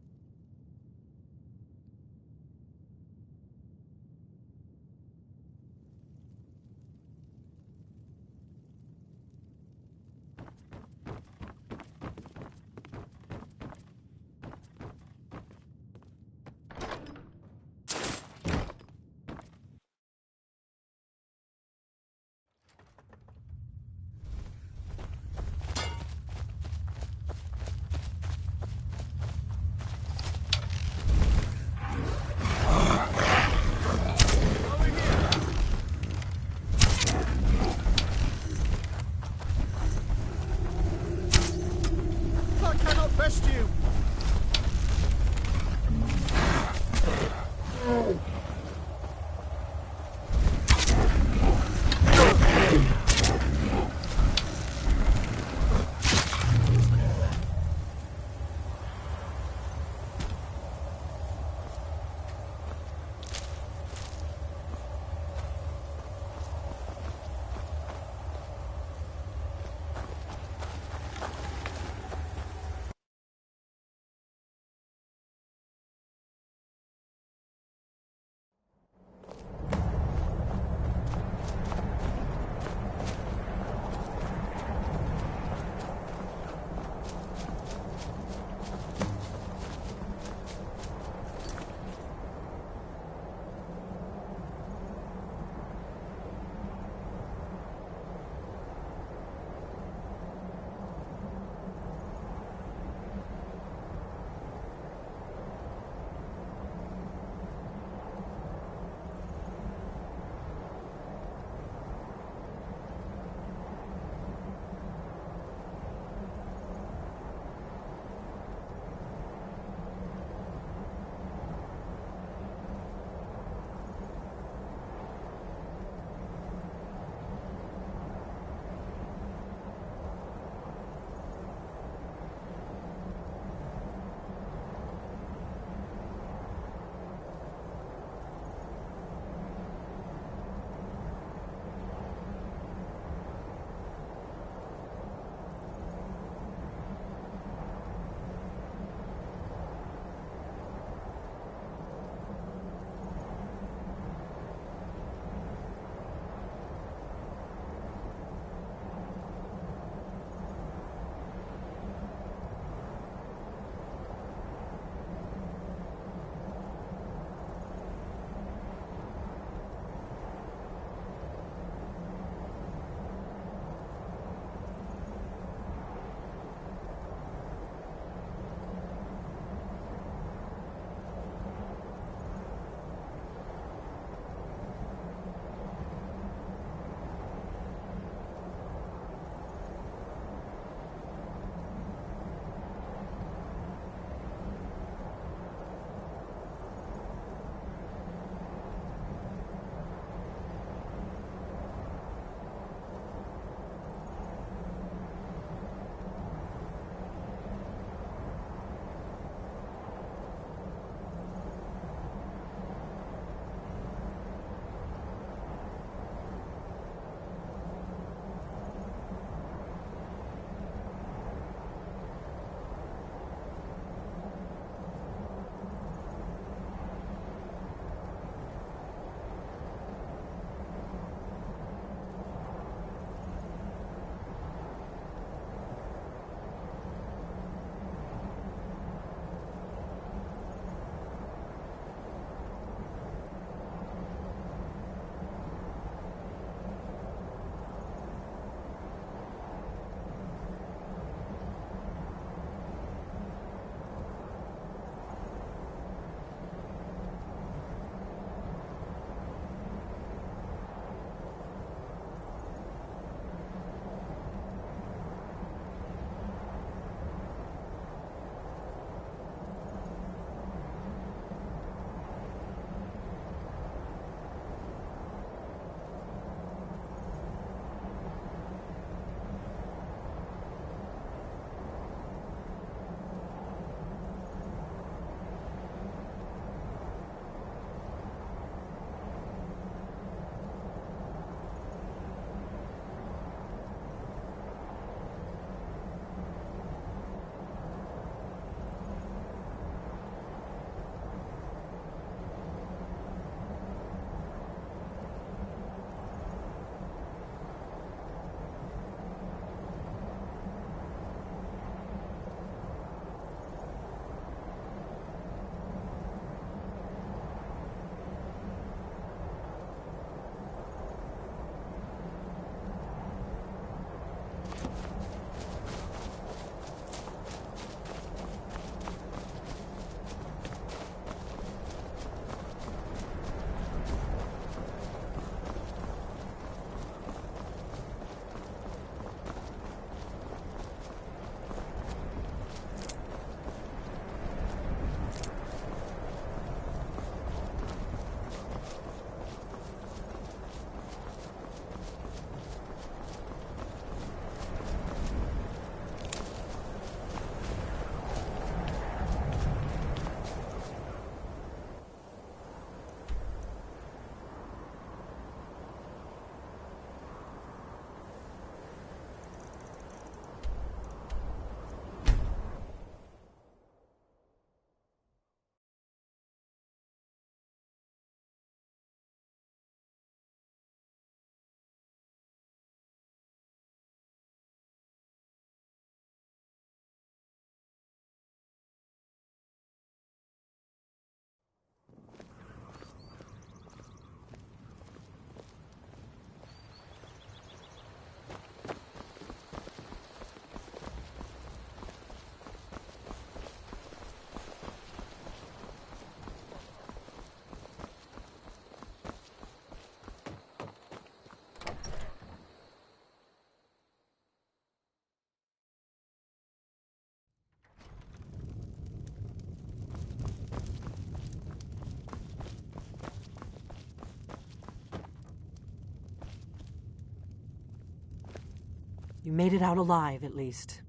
Speaker 14: You made it out alive, at least.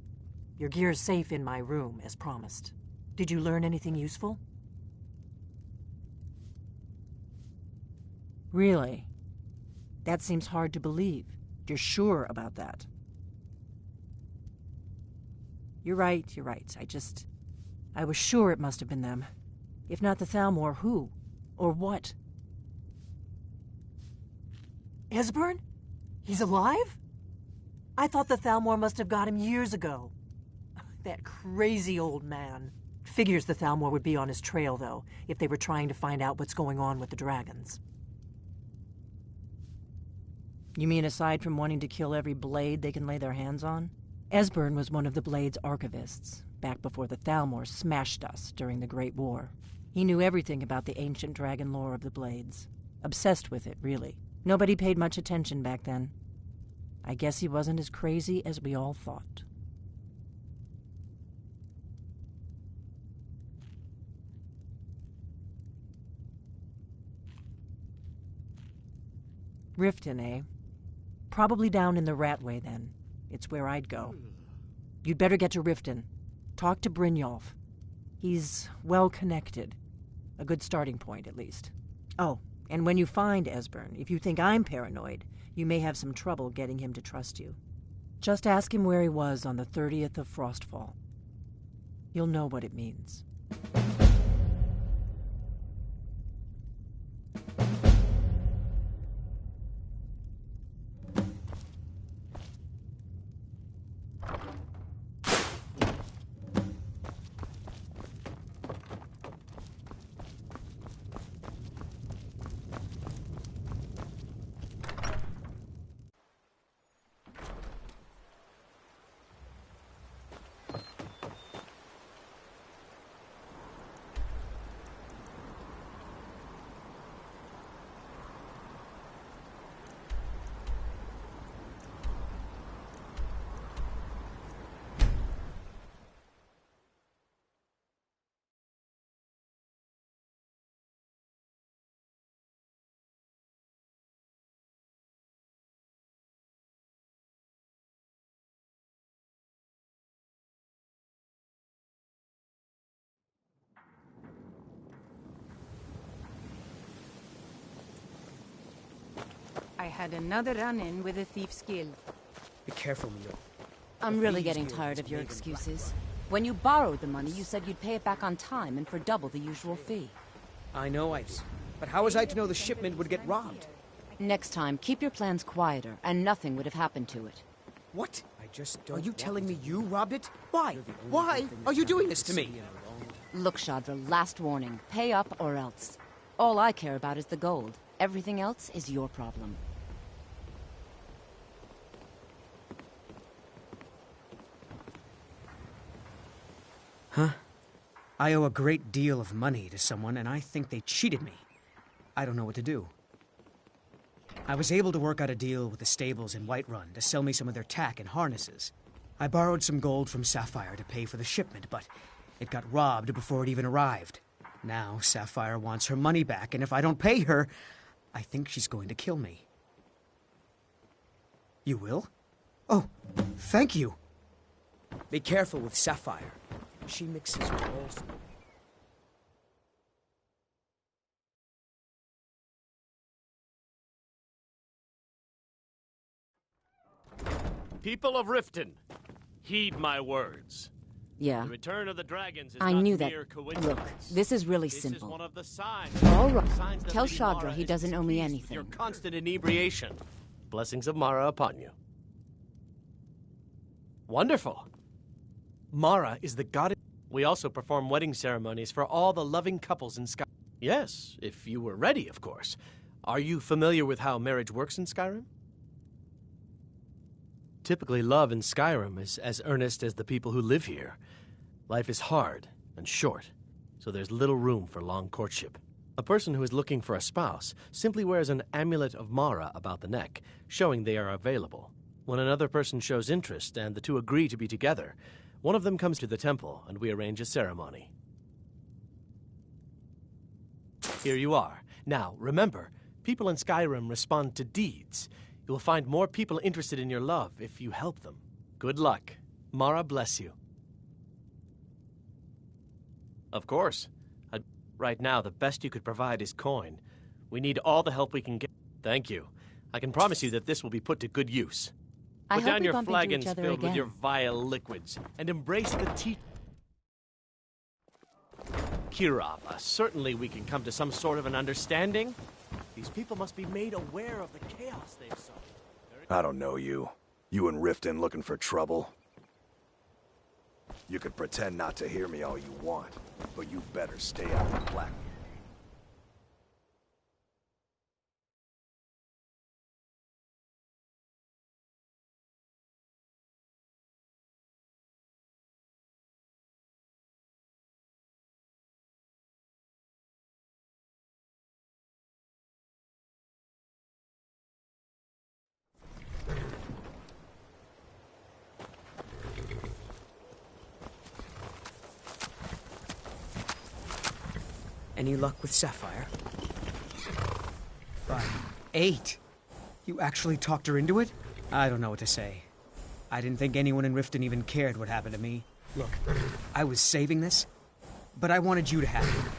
Speaker 14: Your gear's safe in my room, as promised. Did you learn anything useful? Really? That seems hard to believe. You're sure about that? You're right. I was sure it must have been them. If not the Thalmor, who? Or what? Esbern? He's alive? I thought the Thalmor must have got him years ago. That crazy old man. Figures the Thalmor would be on his trail, though, if they were trying to find out what's going on with the dragons. You mean aside from wanting to kill every blade they can lay their hands on? Esbern was one of the Blade's archivists, back before the Thalmor smashed us during the Great War. He knew everything about the ancient dragon lore of the Blades. Obsessed with it, really. Nobody paid much attention back then. I guess he wasn't as crazy as we all thought. Riften, eh? Probably down in the Ratway, then. It's where I'd go. You'd better get to Riften. Talk to Brynjolf. He's well-connected. A good starting point, at least. Oh, and when you find Esbern, if you think I'm paranoid, you may have some trouble getting him to trust you. Just ask him where he was on the 30th of Frostfall. You'll know what it means.
Speaker 3: I had another run-in with a thief's guild.
Speaker 5: Be careful, Mio.
Speaker 3: I'm really getting tired of your excuses. When you borrowed the money, you said you'd pay it back on time and for double the usual fee.
Speaker 5: I know I do. But how was I to know the shipment would get robbed?
Speaker 3: Next time, keep your plans quieter, and nothing would have happened to it.
Speaker 5: What? Are you telling me you robbed it? Why? Why are you doing this to me?
Speaker 3: Look, Shadra, last warning. Pay up or else. All I care about is the gold. Everything else is your problem.
Speaker 5: Huh? I owe a great deal of money to someone, and I think they cheated me. I don't know what to do. I was able to work out a deal with the stables in Whiterun to sell me some of their tack and harnesses. I borrowed some gold from Sapphire to pay for the shipment, but it got robbed before it even arrived. Now Sapphire wants her money back, and if I don't pay her, I think she's going to kill me. You will? Oh, thank you. Be careful with Sapphire. She mixes with all...
Speaker 18: People of Riften, heed my words.
Speaker 3: Yeah.
Speaker 18: The return of the dragons is
Speaker 3: I
Speaker 18: not
Speaker 3: knew that.
Speaker 18: mere coincidence.
Speaker 3: Look, this is really
Speaker 18: This
Speaker 3: simple.
Speaker 18: is one of the signs.
Speaker 3: All right.
Speaker 18: Signs that
Speaker 3: Tell
Speaker 18: Lady
Speaker 3: Shadra
Speaker 18: Mara
Speaker 3: he
Speaker 18: is
Speaker 3: doesn't owe me
Speaker 18: displeased with
Speaker 3: anything.
Speaker 18: Your constant inebriation. Blessings of Mara upon you. Wonderful. Mara is the goddess. We also perform wedding ceremonies for all the loving couples in Skyrim. Yes, if you were ready, of course. Are you familiar with how marriage works in Skyrim? Typically, love in Skyrim is as earnest as the people who live here. Life is hard and short, so there's little room for long courtship. A person who is looking for a spouse simply wears an amulet of Mara about the neck, showing they are available. When another person shows interest and the two agree to be together, one of them comes to the temple and we arrange a ceremony. Here you are. Now, remember, people in Skyrim respond to deeds. You will find more people interested in your love if you help them. Good luck. Mara bless you. Of course. Right now, the best you could provide is coin. We need all the help we can get. Thank you. I can promise you that this will be put to good use. Put down your flagons filled with your vile liquids and embrace the tea. Kirov, certainly we can come to some sort of an understanding. These people must be made aware of the chaos they've sown.
Speaker 7: I don't know you. You and Riften looking for trouble? You could pretend not to hear me all you want, but you better stay out of the black.
Speaker 5: Any luck with Sapphire? But 8? You actually talked her into it? I don't know what to say. I didn't think anyone in Riften even cared what happened to me. Look, I was saving this, but I wanted you to have it.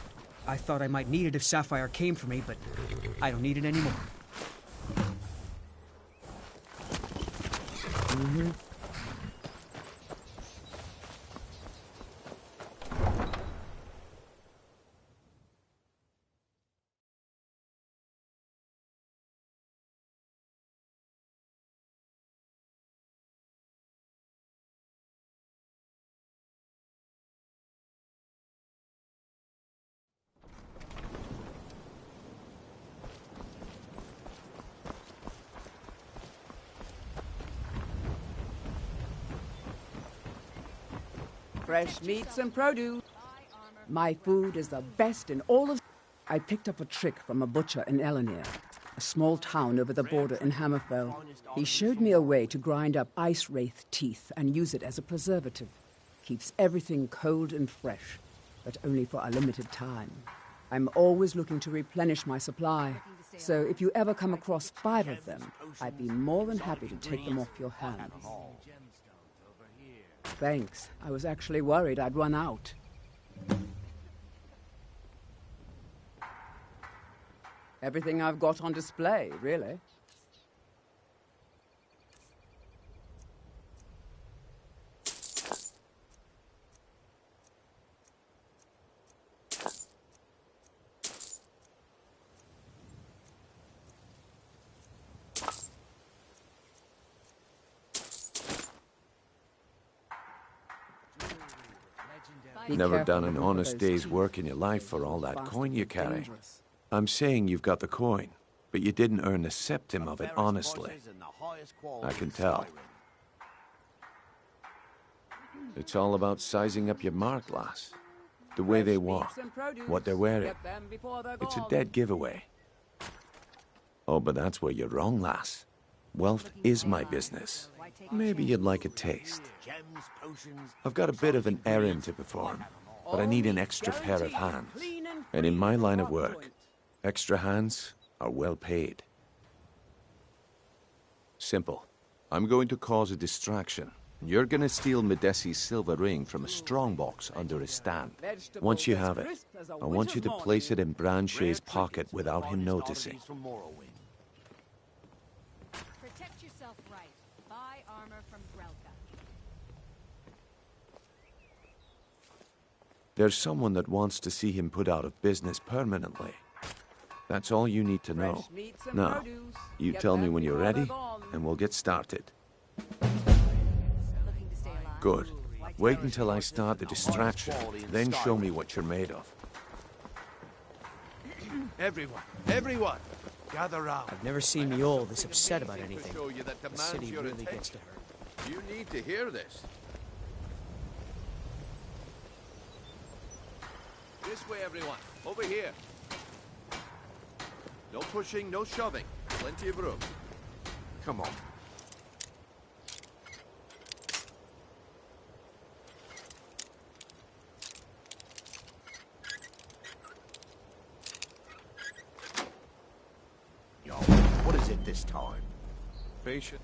Speaker 5: I thought I might need it if Sapphire came for me, but I don't need it anymore.
Speaker 9: Fresh meats and produce. My food is the best in all of... I picked up a trick from a butcher in Elenir, a small town over the border in Hammerfell. He showed me a way to grind up ice wraith teeth and use it as a preservative. Keeps everything cold and fresh, but only for a limited time. I'm always looking to replenish my supply, so if you ever come across 5 of them, I'd be more than happy to take them off your hands. Thanks. I was actually worried I'd run out. Everything I've got on display, really.
Speaker 7: Never done an honest day's work in your life for all that coin you carry. I'm saying you've got the coin, but you didn't earn a septim of it honestly. I can tell. It's all about sizing up your mark, lass. The way they walk, what they're wearing. It's a dead giveaway. Oh, but that's where you're wrong, lass. Wealth is my business. Maybe you'd like a taste. I've got a bit of an errand to perform, but I need an extra pair of hands. And in my line of work, extra hands are well paid. Simple. I'm going to cause a distraction. You're gonna steal Medesi's silver ring from a strongbox under his stand. Once you have it, I want you to place it in Branche's pocket without him noticing.
Speaker 2: Protect yourself right. Buy armor from Grelka.
Speaker 7: There's someone that wants to see him put out of business permanently. That's all you need to know. Now, you tell me when you're ready, and we'll get started. Good. Wait until I start the distraction, then show me what you're made of.
Speaker 6: Everyone, gather round.
Speaker 5: I've never seen Mjol this upset about anything. The city really gets to her.
Speaker 13: You need to hear this.
Speaker 6: This way, everyone. Over here. No pushing, no shoving. Plenty of room. Come on.
Speaker 13: Yo, what is it this time?
Speaker 6: Patient.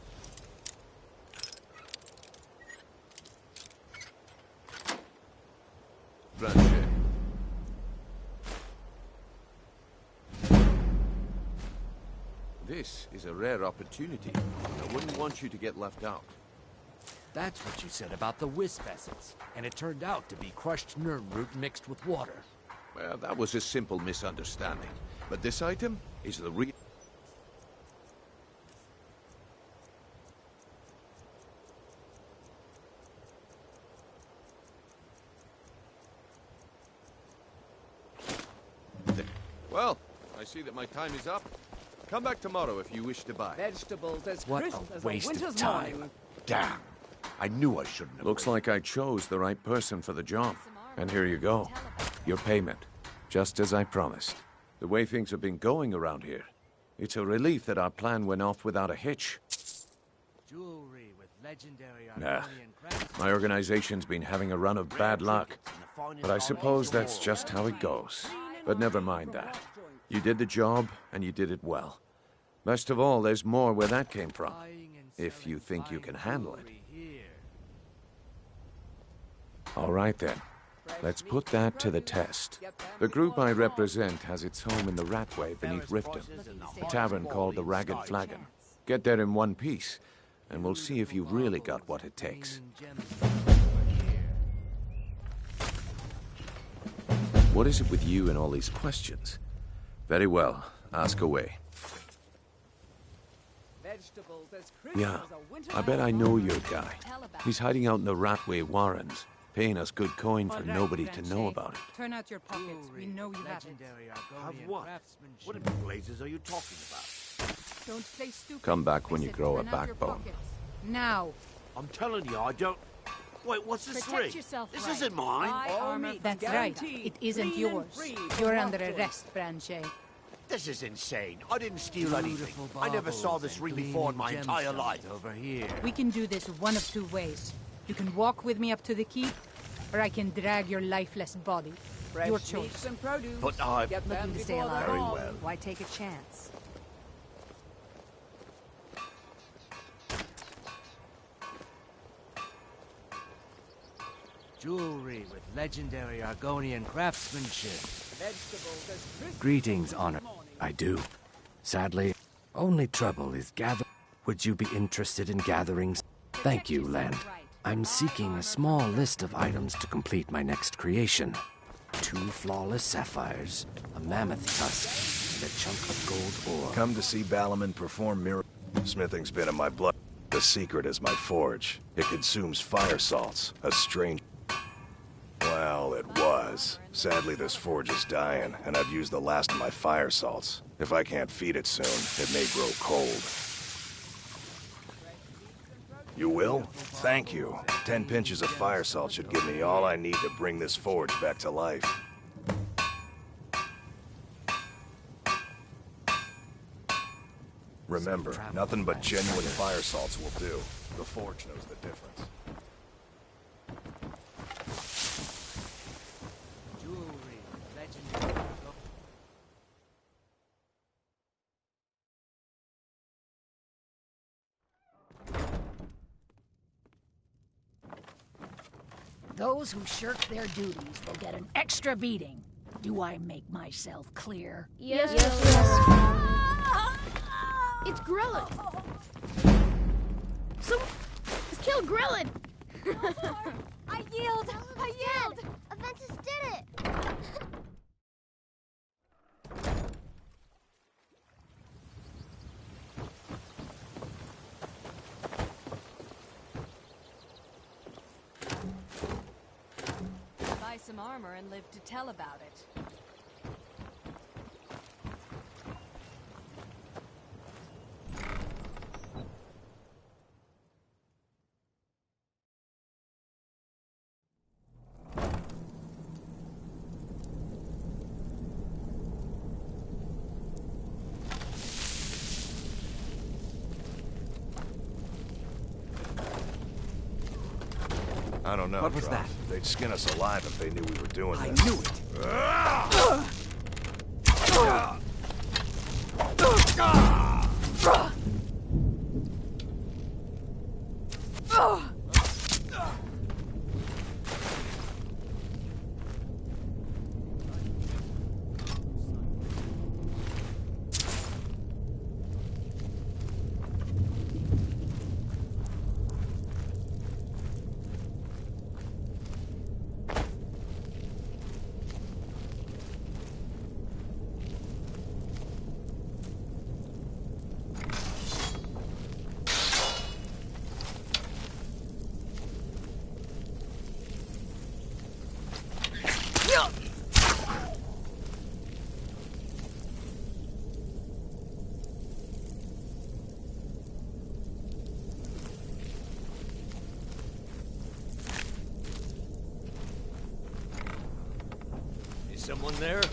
Speaker 7: This is a rare opportunity. I wouldn't want you to get left out.
Speaker 11: That's what you said about the wisp essence, and it turned out to be crushed nerve root mixed with water.
Speaker 7: Well, that was a simple misunderstanding. But this item is the real... Well, I see that my time is up. Come back tomorrow if you wish to buy.
Speaker 9: Vegetables as
Speaker 11: What
Speaker 9: crisp
Speaker 11: a
Speaker 9: as
Speaker 11: waste
Speaker 9: a
Speaker 11: of
Speaker 9: winter's
Speaker 11: time.
Speaker 9: morning.
Speaker 11: Damn. I knew I shouldn't have.
Speaker 7: Looks like I chose the right person for the job. And here you go. Your payment. Just as I promised. The way things have been going around here, it's a relief that our plan went off without a hitch.
Speaker 11: Jewelry with legendary
Speaker 7: Nah. My organization's been having a run of bad luck. But I suppose that's just how it goes. But never mind that. You did the job, and you did it well. Best of all, there's more where that came from. If you think you can handle it. All right then. Let's put that to the test. The group I represent has its home in the Ratway beneath Riften, a tavern called the Ragged Flagon. Get there in one piece, and we'll see if you've really got what it takes. What is it with you and all these questions? Very well, ask away.
Speaker 9: Vegetables as crisp
Speaker 7: Yeah,
Speaker 9: as a winter's
Speaker 7: I bet I know your guy. He's hiding out in the Ratway Warrens, paying us good coin for nobody to know about it.
Speaker 12: Turn out your pockets. We know you have it.
Speaker 11: Have what? What in blazes are you talking about?
Speaker 12: Don't play stupid.
Speaker 7: Come back when
Speaker 12: I
Speaker 7: you
Speaker 12: said
Speaker 7: grow a
Speaker 12: turn out your
Speaker 7: backbone.
Speaker 12: pockets. Now.
Speaker 11: I'm telling you, I don't... Wait, what's this
Speaker 12: Protect
Speaker 11: ring?
Speaker 12: yourself,
Speaker 11: This
Speaker 12: right.
Speaker 11: isn't mine.
Speaker 12: That's right. It isn't yours. You're under arrest, Branche.
Speaker 11: This is insane. I didn't steal anything. I never saw this ring before in my entire life. Over here.
Speaker 12: We can do this one of two ways. You can walk with me up to the keep, or I can drag your lifeless body. Your choice.
Speaker 9: Meats and produce.
Speaker 11: But I...
Speaker 2: Looking to stay alive.
Speaker 11: Very well.
Speaker 2: Why take a chance?
Speaker 11: Jewelry with legendary Argonian craftsmanship.
Speaker 9: Vegetables as crisp
Speaker 19: Greetings, Honor. I do. Sadly, only trouble is gather. Would you be interested in gathering? Thank you, Land. I'm seeking a small list of items to complete my next creation. 2 flawless sapphires, a mammoth tusk, and a chunk of gold ore.
Speaker 16: Come to see Balaman perform miracles. Smithing's been in my blood. The secret is my forge. It consumes fire salts, a strange... Well, it was. Sadly, this forge is dying, and I've used the last of my fire salts. If I can't feed it soon, it may grow cold. You will? Thank you. 10 pinches of fire salt should give me all I need to bring this forge back to life. Remember, nothing but genuine fire salts will do. The forge knows the difference.
Speaker 11: Jewelry with legendary...
Speaker 23: Those who shirk their duties will get an extra beating. Do I make myself clear?
Speaker 20: Yes. It's Grillin. Let's kill Grillin.
Speaker 24: I yield! I yield! Aventus did it!
Speaker 2: Buy some armor and live to tell about it.
Speaker 16: I don't know,
Speaker 11: What was
Speaker 16: Droth.
Speaker 11: that?
Speaker 16: They'd skin us alive if they knew we were doing
Speaker 11: I
Speaker 16: this.
Speaker 11: knew it! Someone there?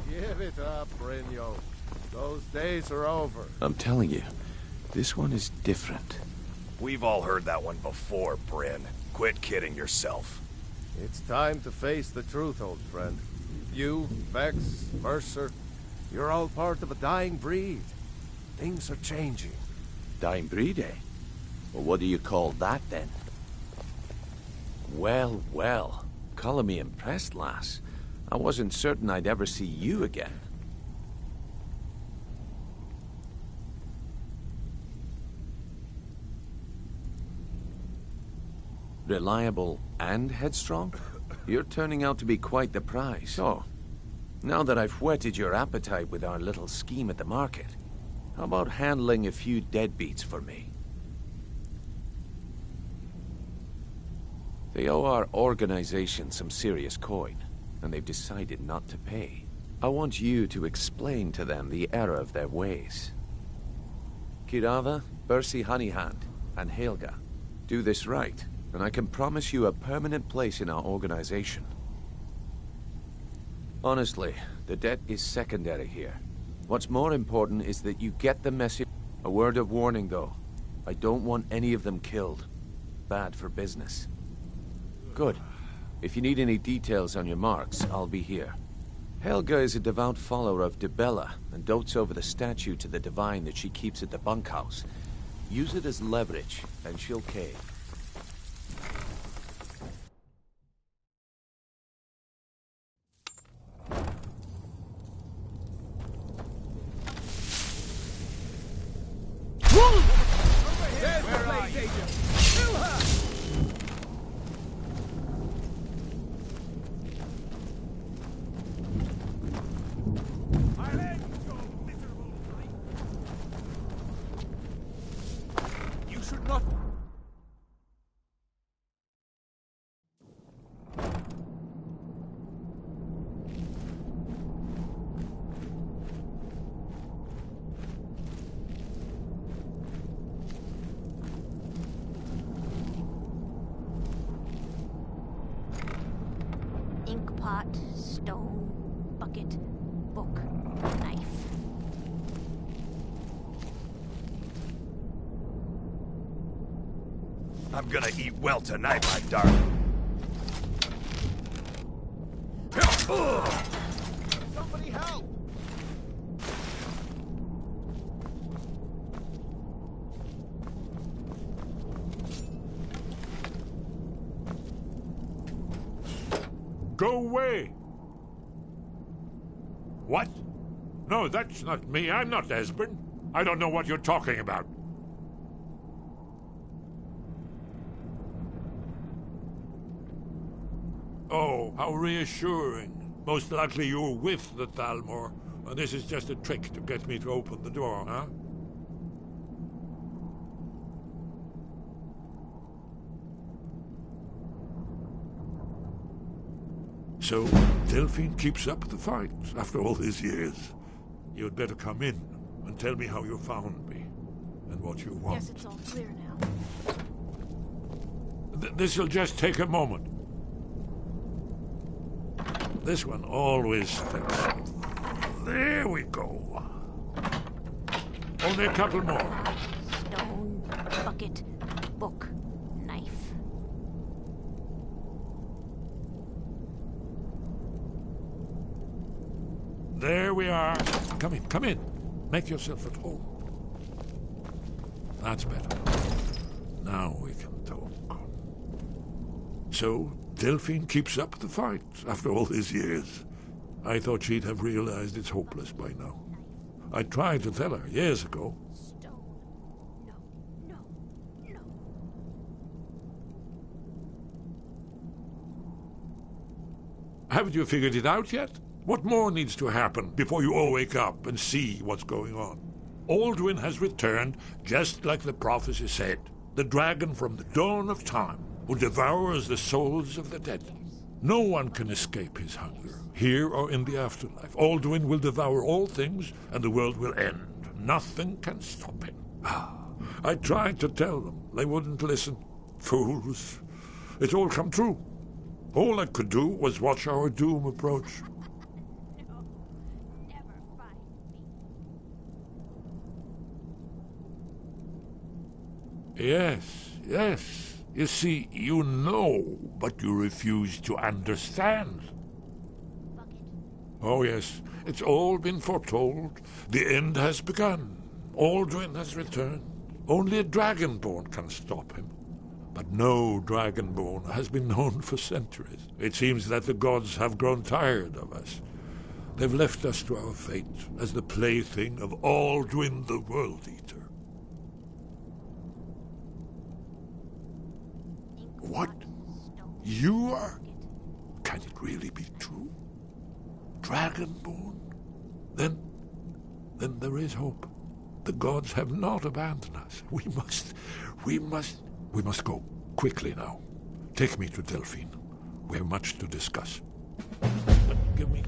Speaker 6: Give it up, Brynjo. Those days are over.
Speaker 7: I'm telling you, this one is different.
Speaker 16: We've all heard that one before, Bryn. Quit kidding yourself.
Speaker 6: It's time to face the truth, old friend. You, Vex, Mercer, you're all part of a dying breed. Things are changing.
Speaker 7: Dying breed, eh? Well, what do you call that, then? Well, well. Color me impressed, lass. I wasn't certain I'd ever see you again. Reliable and headstrong? You're turning out to be quite the prize. So, now that I've whetted your appetite with our little scheme at the market, how about handling a few deadbeats for me? They owe our organization some serious coin, and they've decided not to pay. I want you to explain to them the error of their ways. Kirava, Bersi Honeyhand, and Helga. Do this right, and I can promise you a permanent place in our organization. Honestly, the debt is secondary here. What's more important is that you get the message. A word of warning, though. I don't want any of them killed. Bad for business. Good. If you need any details on your marks, I'll be here. Helga is a devout follower of Dibella and dotes over the statue to the divine that she keeps at the bunkhouse. Use it as leverage, and she'll cave.
Speaker 24: Pot, stone, bucket, book, knife.
Speaker 16: I'm gonna eat well tonight, my darling.
Speaker 6: Somebody help!
Speaker 4: Go away! What? No, that's not me. I'm not Esbern. I don't know what you're talking about. Oh, how reassuring. Most likely you're with the Thalmor, and this is just a trick to get me to open the door, huh? So, Delphine keeps up the fight after all these years. You'd better come in and tell me how you found me and what you want.
Speaker 24: Yes, it's all clear now.
Speaker 4: This'll just take a moment. This one always sticks. There we go. Only a couple more.
Speaker 24: Stone, bucket, book, knife.
Speaker 4: There we are. Come in. Make yourself at home. That's better. Now we can talk. So, Delphine keeps up the fight after all these years. I thought she'd have realized it's hopeless by now. I tried to tell her years ago. Haven't you figured it out yet? What more needs to happen before you all wake up and see what's going on? Alduin has returned, just like the prophecy said. The dragon from the dawn of time, who devours the souls of the dead. No one can escape his hunger, here or in the afterlife. Alduin will devour all things, and the world will end. Nothing can stop him. I tried to tell them. They wouldn't listen. Fools. It's all come true. All I could do was watch our doom approach. Yes. You see, you know, but you refuse to understand. Oh, yes. It's all been foretold. The end has begun. Alduin has returned. Only a Dragonborn can stop him. But no Dragonborn has been known for centuries. It seems that the gods have grown tired of us. They've left us to our fate as the plaything of Alduin the World Eater. What? You are? Can it really be true? Dragonborn? Then there is hope. The gods have not abandoned us. We must go. Quickly now. Take me to Delphine. We have much to discuss. Give me...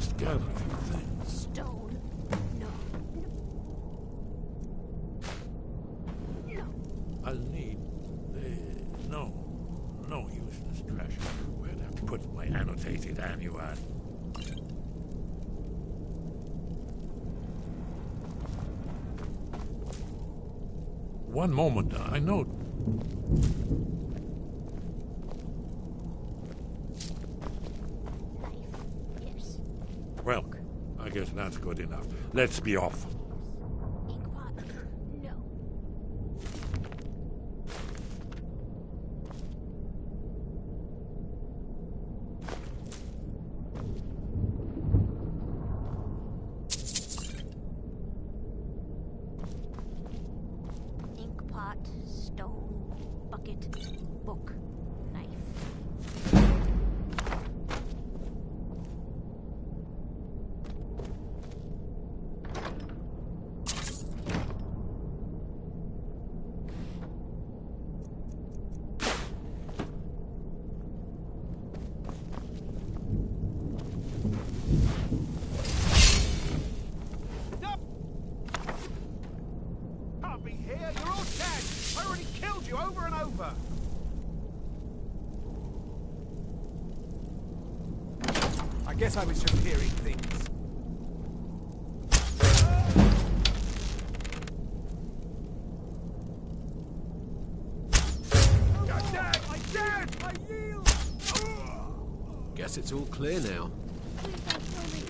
Speaker 4: must gather a few things.
Speaker 24: Stone. No. No.
Speaker 4: I'll need... No useless trash. Where'd I put my annotated annual? One moment, I know...
Speaker 24: Yes.
Speaker 4: Well, I guess that's good enough. Let's be off.
Speaker 24: No. Inkpot, stone, bucket, book, knife.
Speaker 6: Can't be here. You're all dead. I already killed you over and over.
Speaker 1: I guess I was just hearing things.
Speaker 6: I'm dead. I'm dead. I yield.
Speaker 10: Guess it's all clear now.
Speaker 24: Please don't kill me.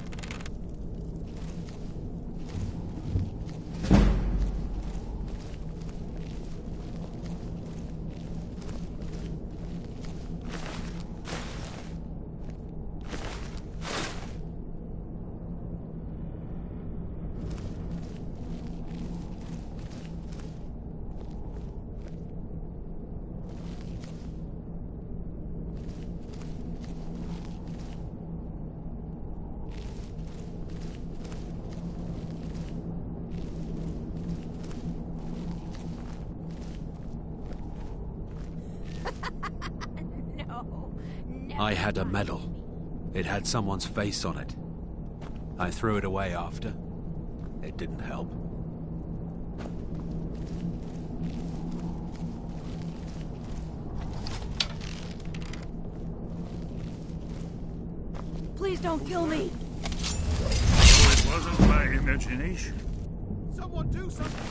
Speaker 10: I had a medal. It had someone's face on it. I threw it away after. It didn't help.
Speaker 2: Please don't kill me!
Speaker 13: It wasn't my imagination.
Speaker 6: Someone do something.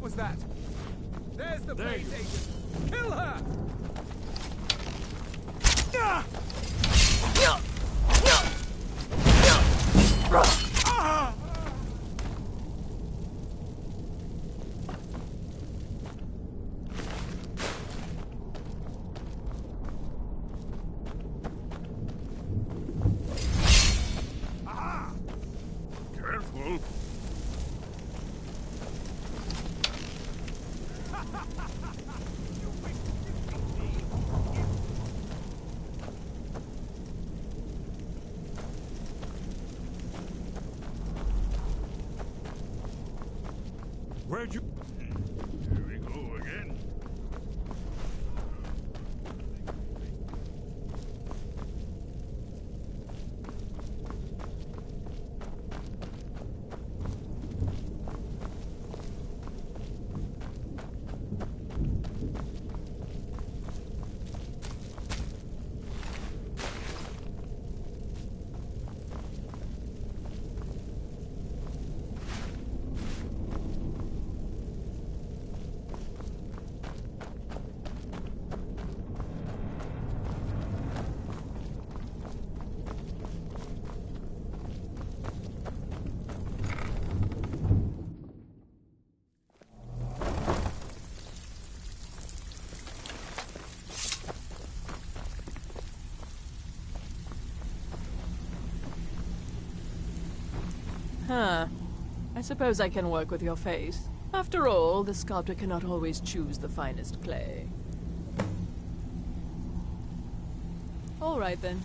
Speaker 1: was that? There's the base agent. Kill her!
Speaker 4: Careful. Where'd you... Here we go again.
Speaker 17: Huh. I suppose I can work with your face. After all, the sculptor cannot always choose the finest clay. All right, then.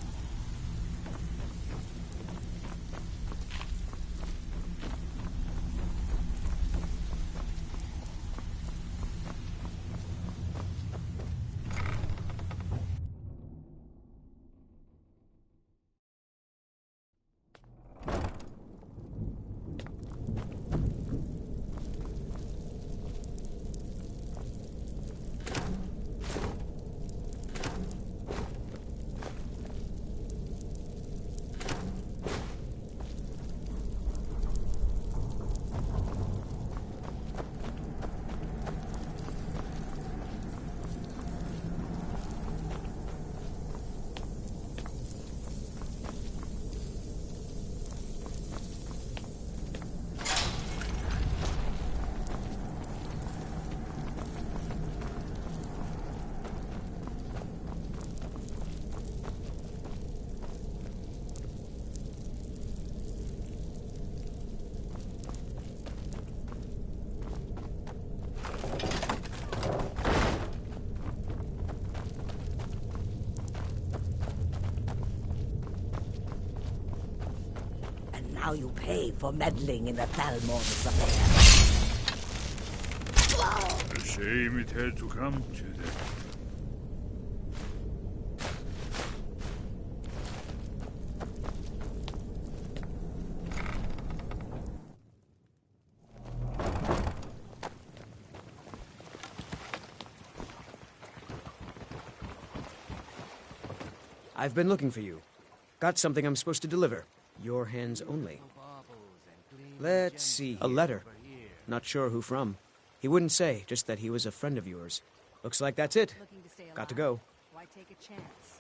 Speaker 8: Now you pay for meddling in the Thalmor's affair.
Speaker 4: A shame it had to come to that.
Speaker 5: I've been looking for you. Got something I'm supposed to deliver. Your hands only. Let's see. A letter. Not sure who from. He wouldn't say, just that he was a friend of yours. Looks like that's it. Got to go.
Speaker 2: Why take a chance?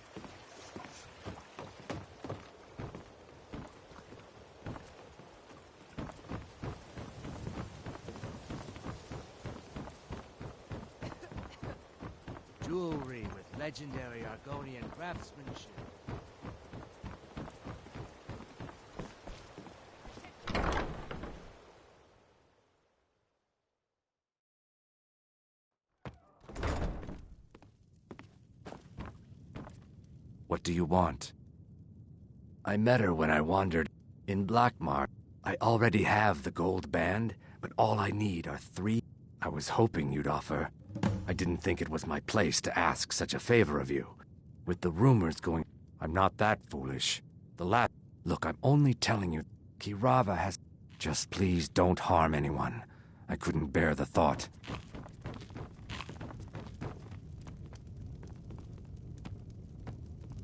Speaker 11: Jewelry with legendary Argonian craftsmanship.
Speaker 19: What do you want? I met her when I wandered in Blackmar. I already have the gold band, but all I need are 3. I was hoping you'd offer. I didn't think it was my place to ask such a favor of you. With the rumors going, I'm not that foolish. Look, I'm only telling you, Kirava has... Just please don't harm anyone. I couldn't bear the thought.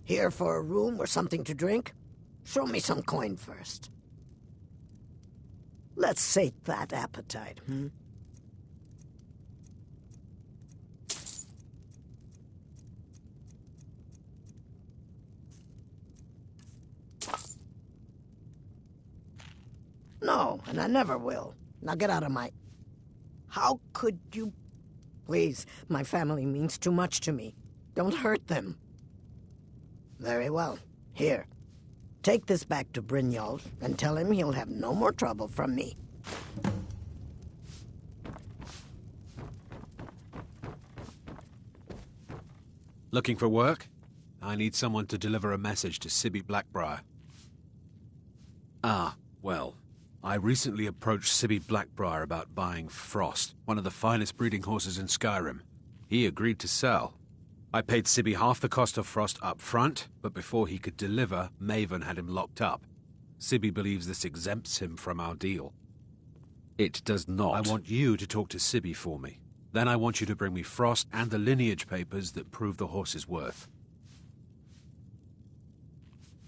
Speaker 8: Here for a room or something to drink? Show me some coin first. Let's sate that appetite, and I never will. Now get out of my... How could you... Please, my family means too much to me. Don't hurt them. Very well. Here. Take this back to Brynjolf and tell him he'll have no more trouble from me.
Speaker 10: Looking for work? I need someone to deliver a message to Sibby Blackbriar. Ah, well, I recently approached Sibby Blackbriar about buying Frost, one of the finest breeding horses in Skyrim. He agreed to sell. I paid Sibby half the cost of Frost up front, but before he could deliver, Maven had him locked up. Sibby believes this exempts him from our deal. It does not. I want you to talk to Sibby for me. Then I want you to bring me Frost and the lineage papers that prove the horse's worth.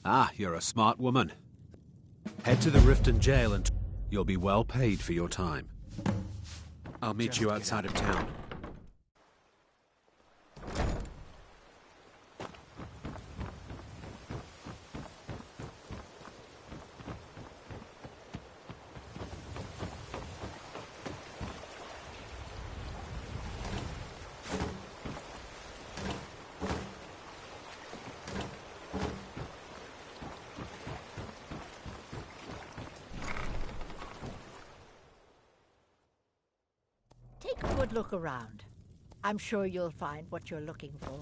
Speaker 10: Ah, you're a smart woman. Head to the Riften jail and you'll be well paid for your time. I'll meet you outside of town.
Speaker 24: Take a good look around. I'm sure you'll find what you're looking for.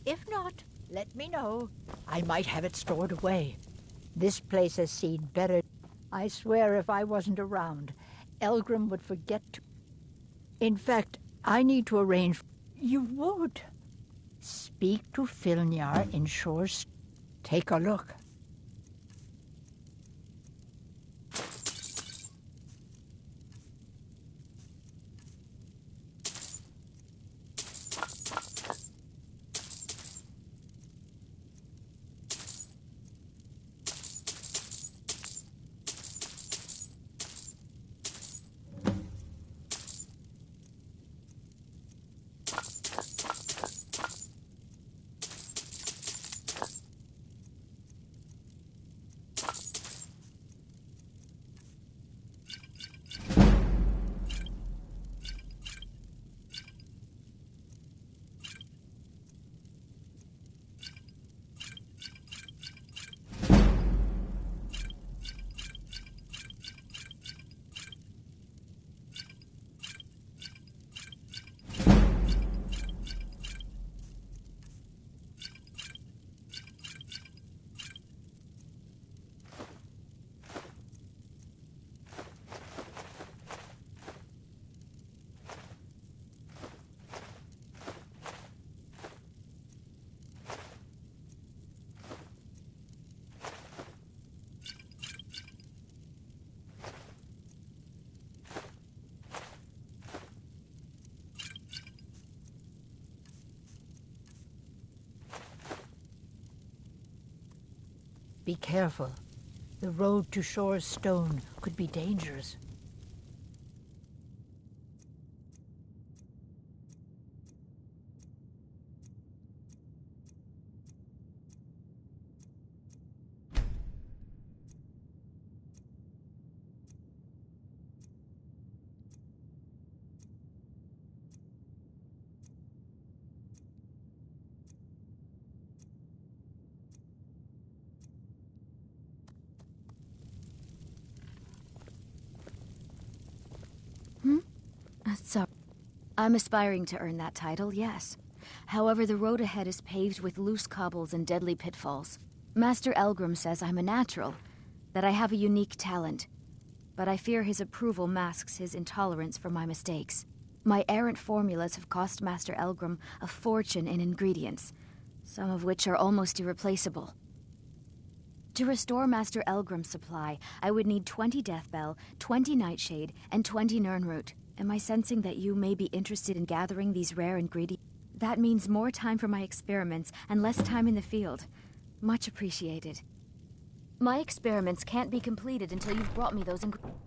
Speaker 24: If not, let me know. I might have it stored away. This place has seen better. I swear if I wasn't around, Elgrim would forget to... In fact, I need to arrange... You would? Speak to Filnyar in Shores. Take a look. Be careful. The road to Shore's Stone could be dangerous.
Speaker 3: So, I'm aspiring to earn that title, yes. However, the road ahead is paved with loose cobbles and deadly pitfalls. Master Elgrim says I'm a natural, that I have a unique talent. But I fear his approval masks his intolerance for my mistakes. My errant formulas have cost Master Elgrim a fortune in ingredients, some of which are almost irreplaceable. To restore Master Elgrim's supply, I would need 20 Deathbell, 20 Nightshade, and 20 Nirnroot. Am I sensing that you may be interested in gathering these rare ingredients? That means more time for my experiments and less time in the field. Much appreciated. My experiments can't be completed until you've brought me those ingredients.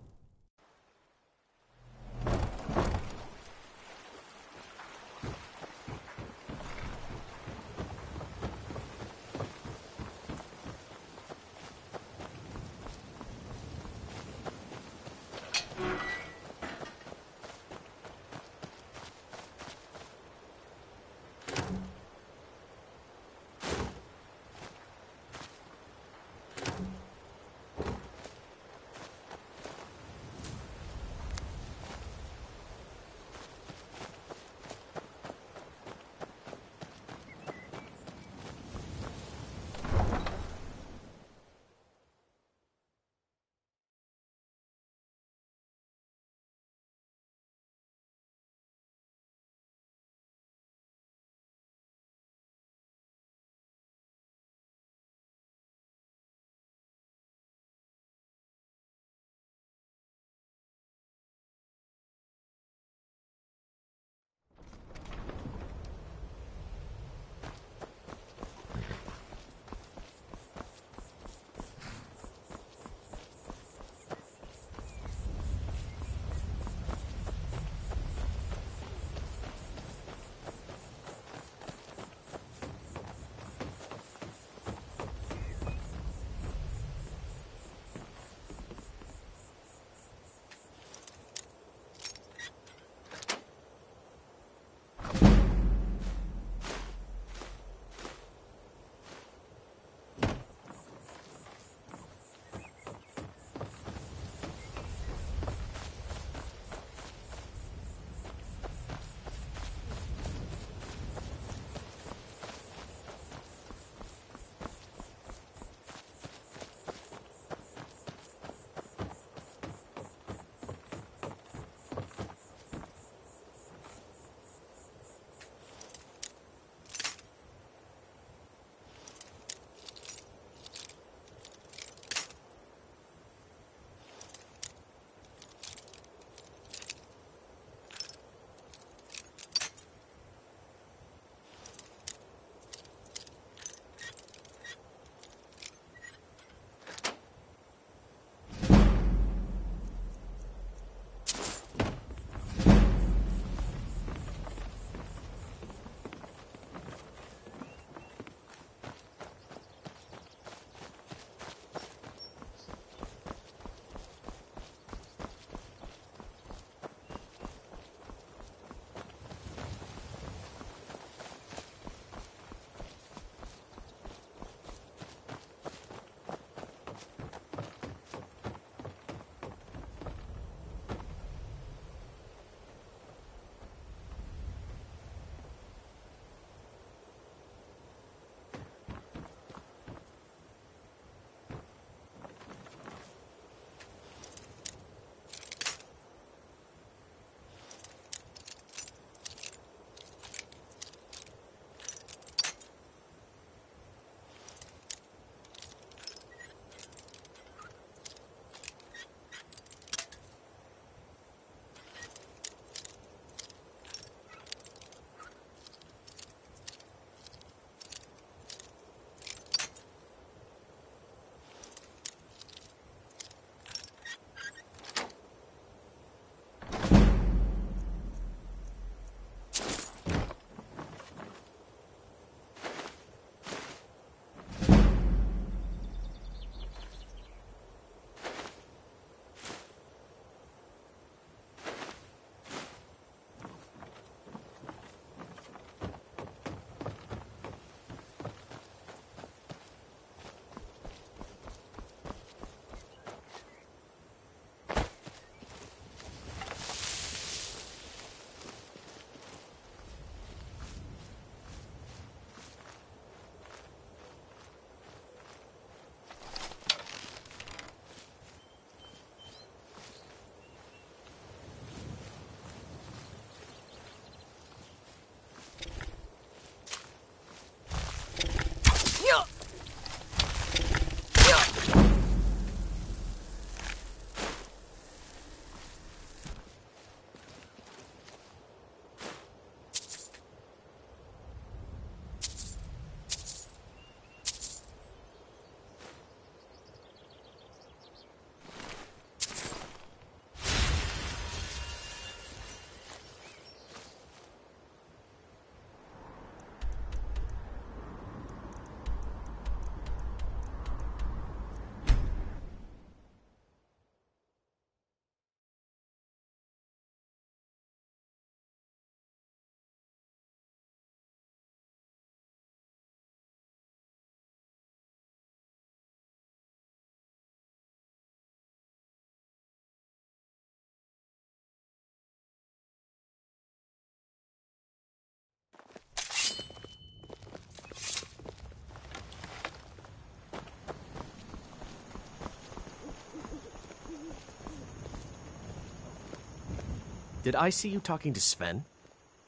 Speaker 18: Did I see you talking to Sven?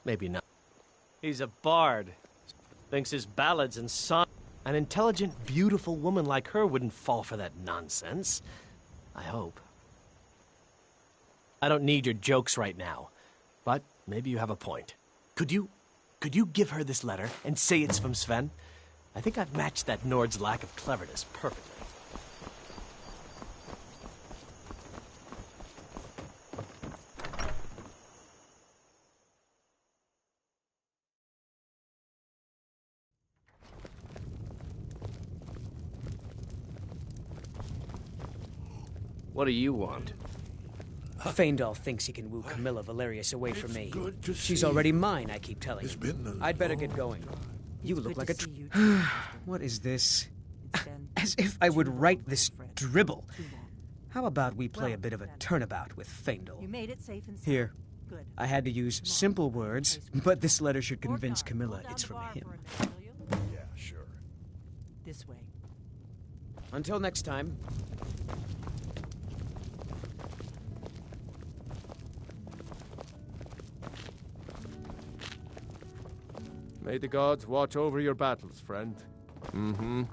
Speaker 18: Maybe not. He's a bard. Thinks his ballads and songs. An intelligent, beautiful woman like her wouldn't fall for that nonsense. I hope. I don't need your jokes right now, but maybe you have a point. Could you give her this letter and say it's from Sven? I think I've matched that Nord's lack of cleverness perfectly. What do you want?
Speaker 5: Feindal thinks he can woo Camilla Valerius away from me. She's already mine, I keep telling him. I'd better get going. You look like a What is this? As if I would write this dribble. How about we play a bit of a turnabout with Feindal?
Speaker 14: You made it safe and sound.
Speaker 5: Here.
Speaker 14: Good.
Speaker 5: I had to use simple words, but this letter should convince Camilla it's from him.
Speaker 16: Yeah, sure.
Speaker 14: This way.
Speaker 5: Until next time.
Speaker 15: May the gods watch over your battles, friend. Mm-hmm.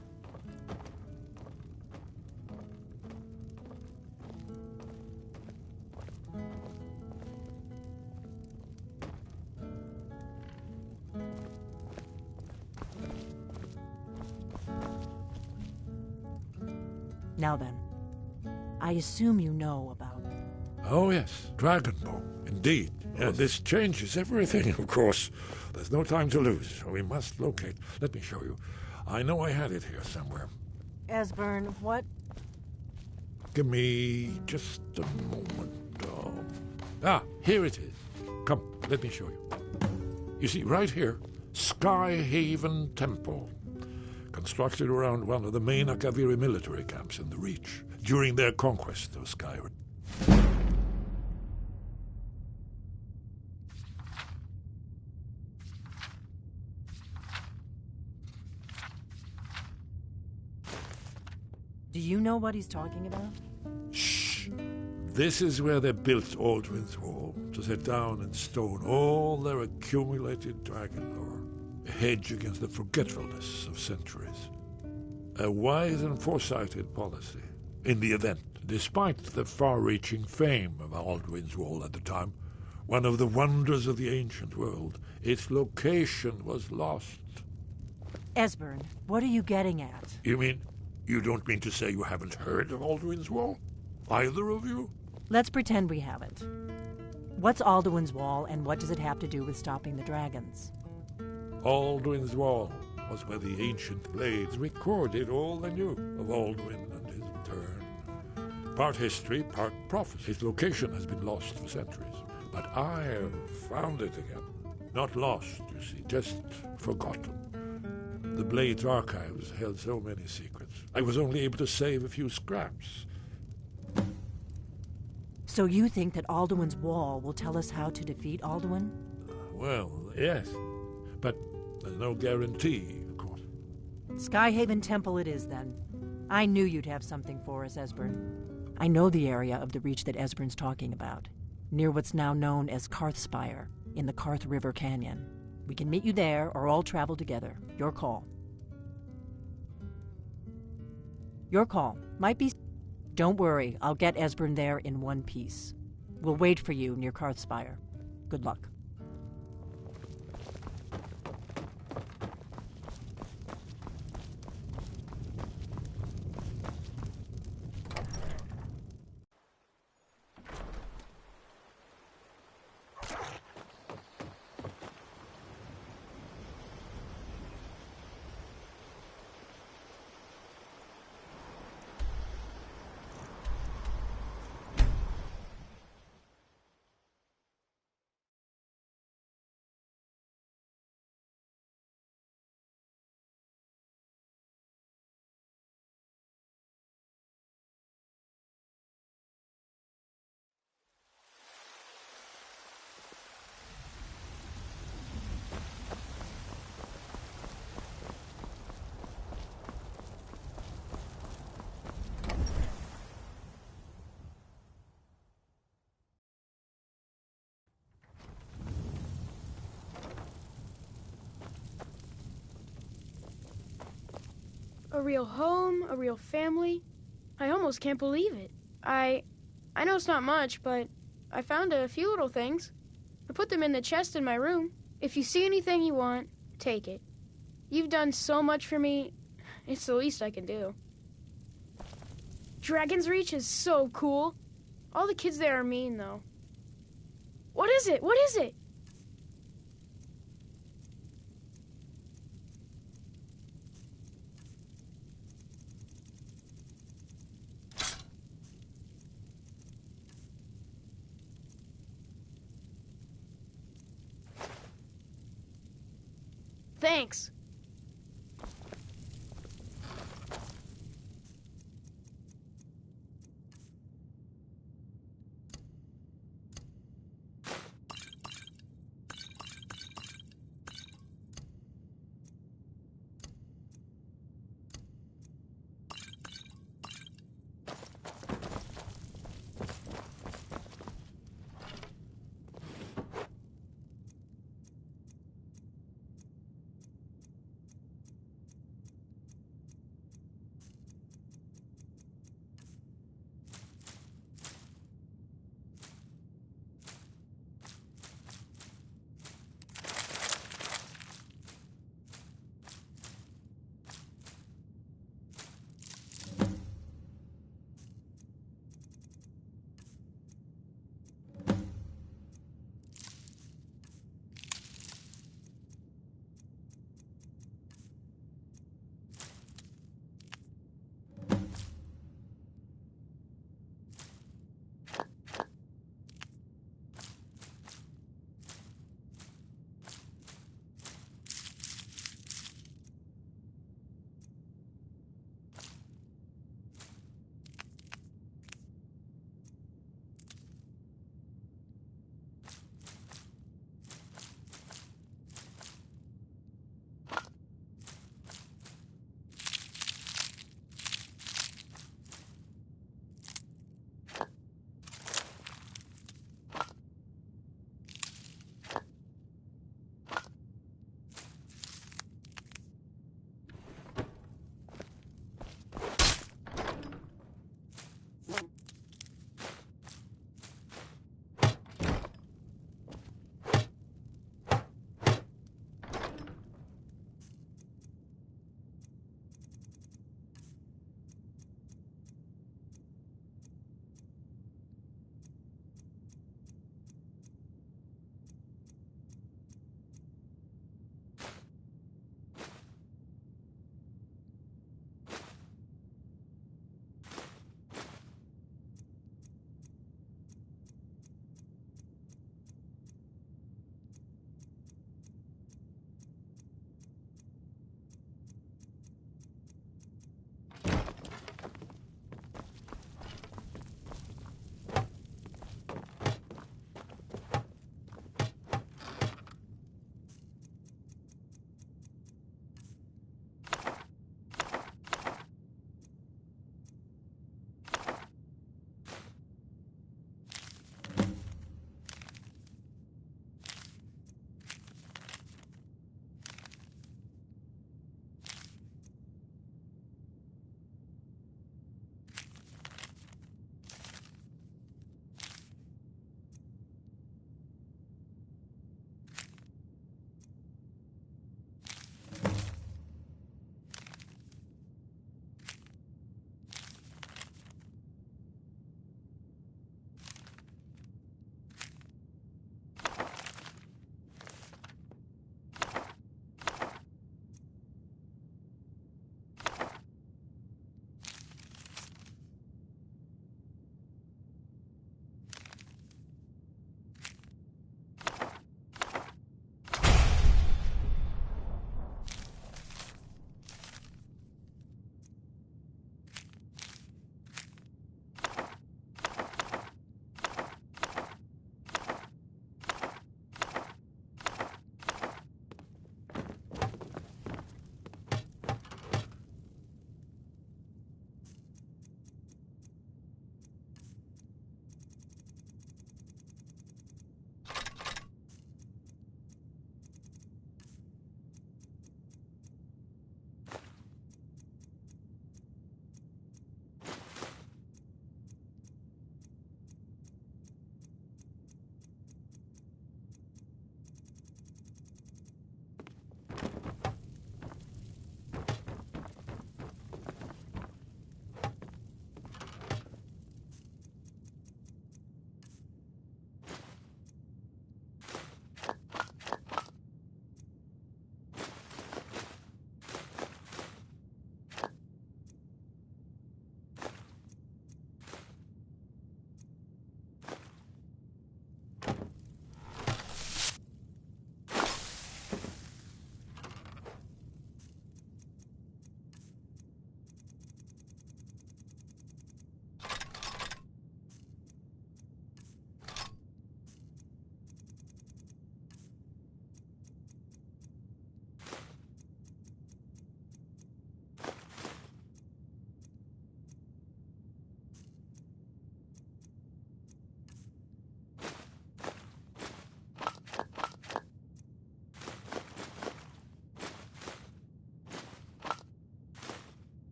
Speaker 14: Now then, I assume you know about...
Speaker 4: Oh, yes, Dragonbone, indeed. Yeah, this changes everything, of course. There's no time to lose. We must locate. Let me show you. I know I had it here somewhere.
Speaker 14: Esbern, what?
Speaker 4: Give me just a moment. Here it is. Come, let me show you. You see, right here, Skyhaven Temple. Constructed around one of the main Akaviri military camps in the Reach during their conquest of Skyrim.
Speaker 14: Do you know what he's talking about?
Speaker 4: Shh. This is where they built Aldrin's Wall, to set down in stone all their accumulated dragon lore, a hedge against the forgetfulness of centuries. A wise and foresighted policy. In the event, despite the far-reaching fame of Aldrin's Wall at the time, one of the wonders of the ancient world, its location was lost.
Speaker 14: Esbern, what are you getting at?
Speaker 4: You don't mean to say you haven't heard of Aldrin's Wall? Either of you?
Speaker 14: Let's pretend we haven't. What's Alduin's Wall, and what does it have to do with stopping the dragons?
Speaker 4: Aldrin's Wall was where the ancient blades recorded all they knew of Aldwin and his return. Part history, part prophecy. His location has been lost for centuries, but I have found it again. Not lost, you see, just forgotten. The Blade's archives held so many secrets. I was only able to save a few scraps.
Speaker 14: So you think that Alduin's Wall will tell us how to defeat Alduin?
Speaker 4: Well, yes. But there's no guarantee, of course.
Speaker 14: Skyhaven Temple it is, then. I knew you'd have something for us, Esbern. I know the area of the Reach that Esbern's talking about, near what's now known as Karthspire, in the Karth River Canyon. We can meet you there, or all travel together. Your call. Your call. Might be... Don't worry, I'll get Esbern there in one piece. We'll wait for you near Karthspire. Good luck.
Speaker 20: a real home, a real family. I almost can't believe it. I know it's not much, but I found a few little things. I put them in the chest in my room. If you see anything you want, take it. You've done so much for me, it's the least I can do. Dragon's Reach is so cool. All the kids there are mean, though. What is it? What is it? Thanks.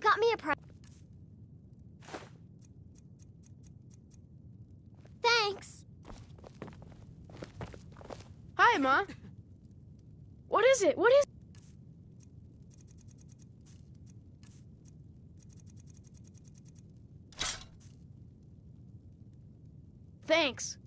Speaker 9: got me a present. Thanks.
Speaker 20: Hi, Ma. What is it? What is... Thanks.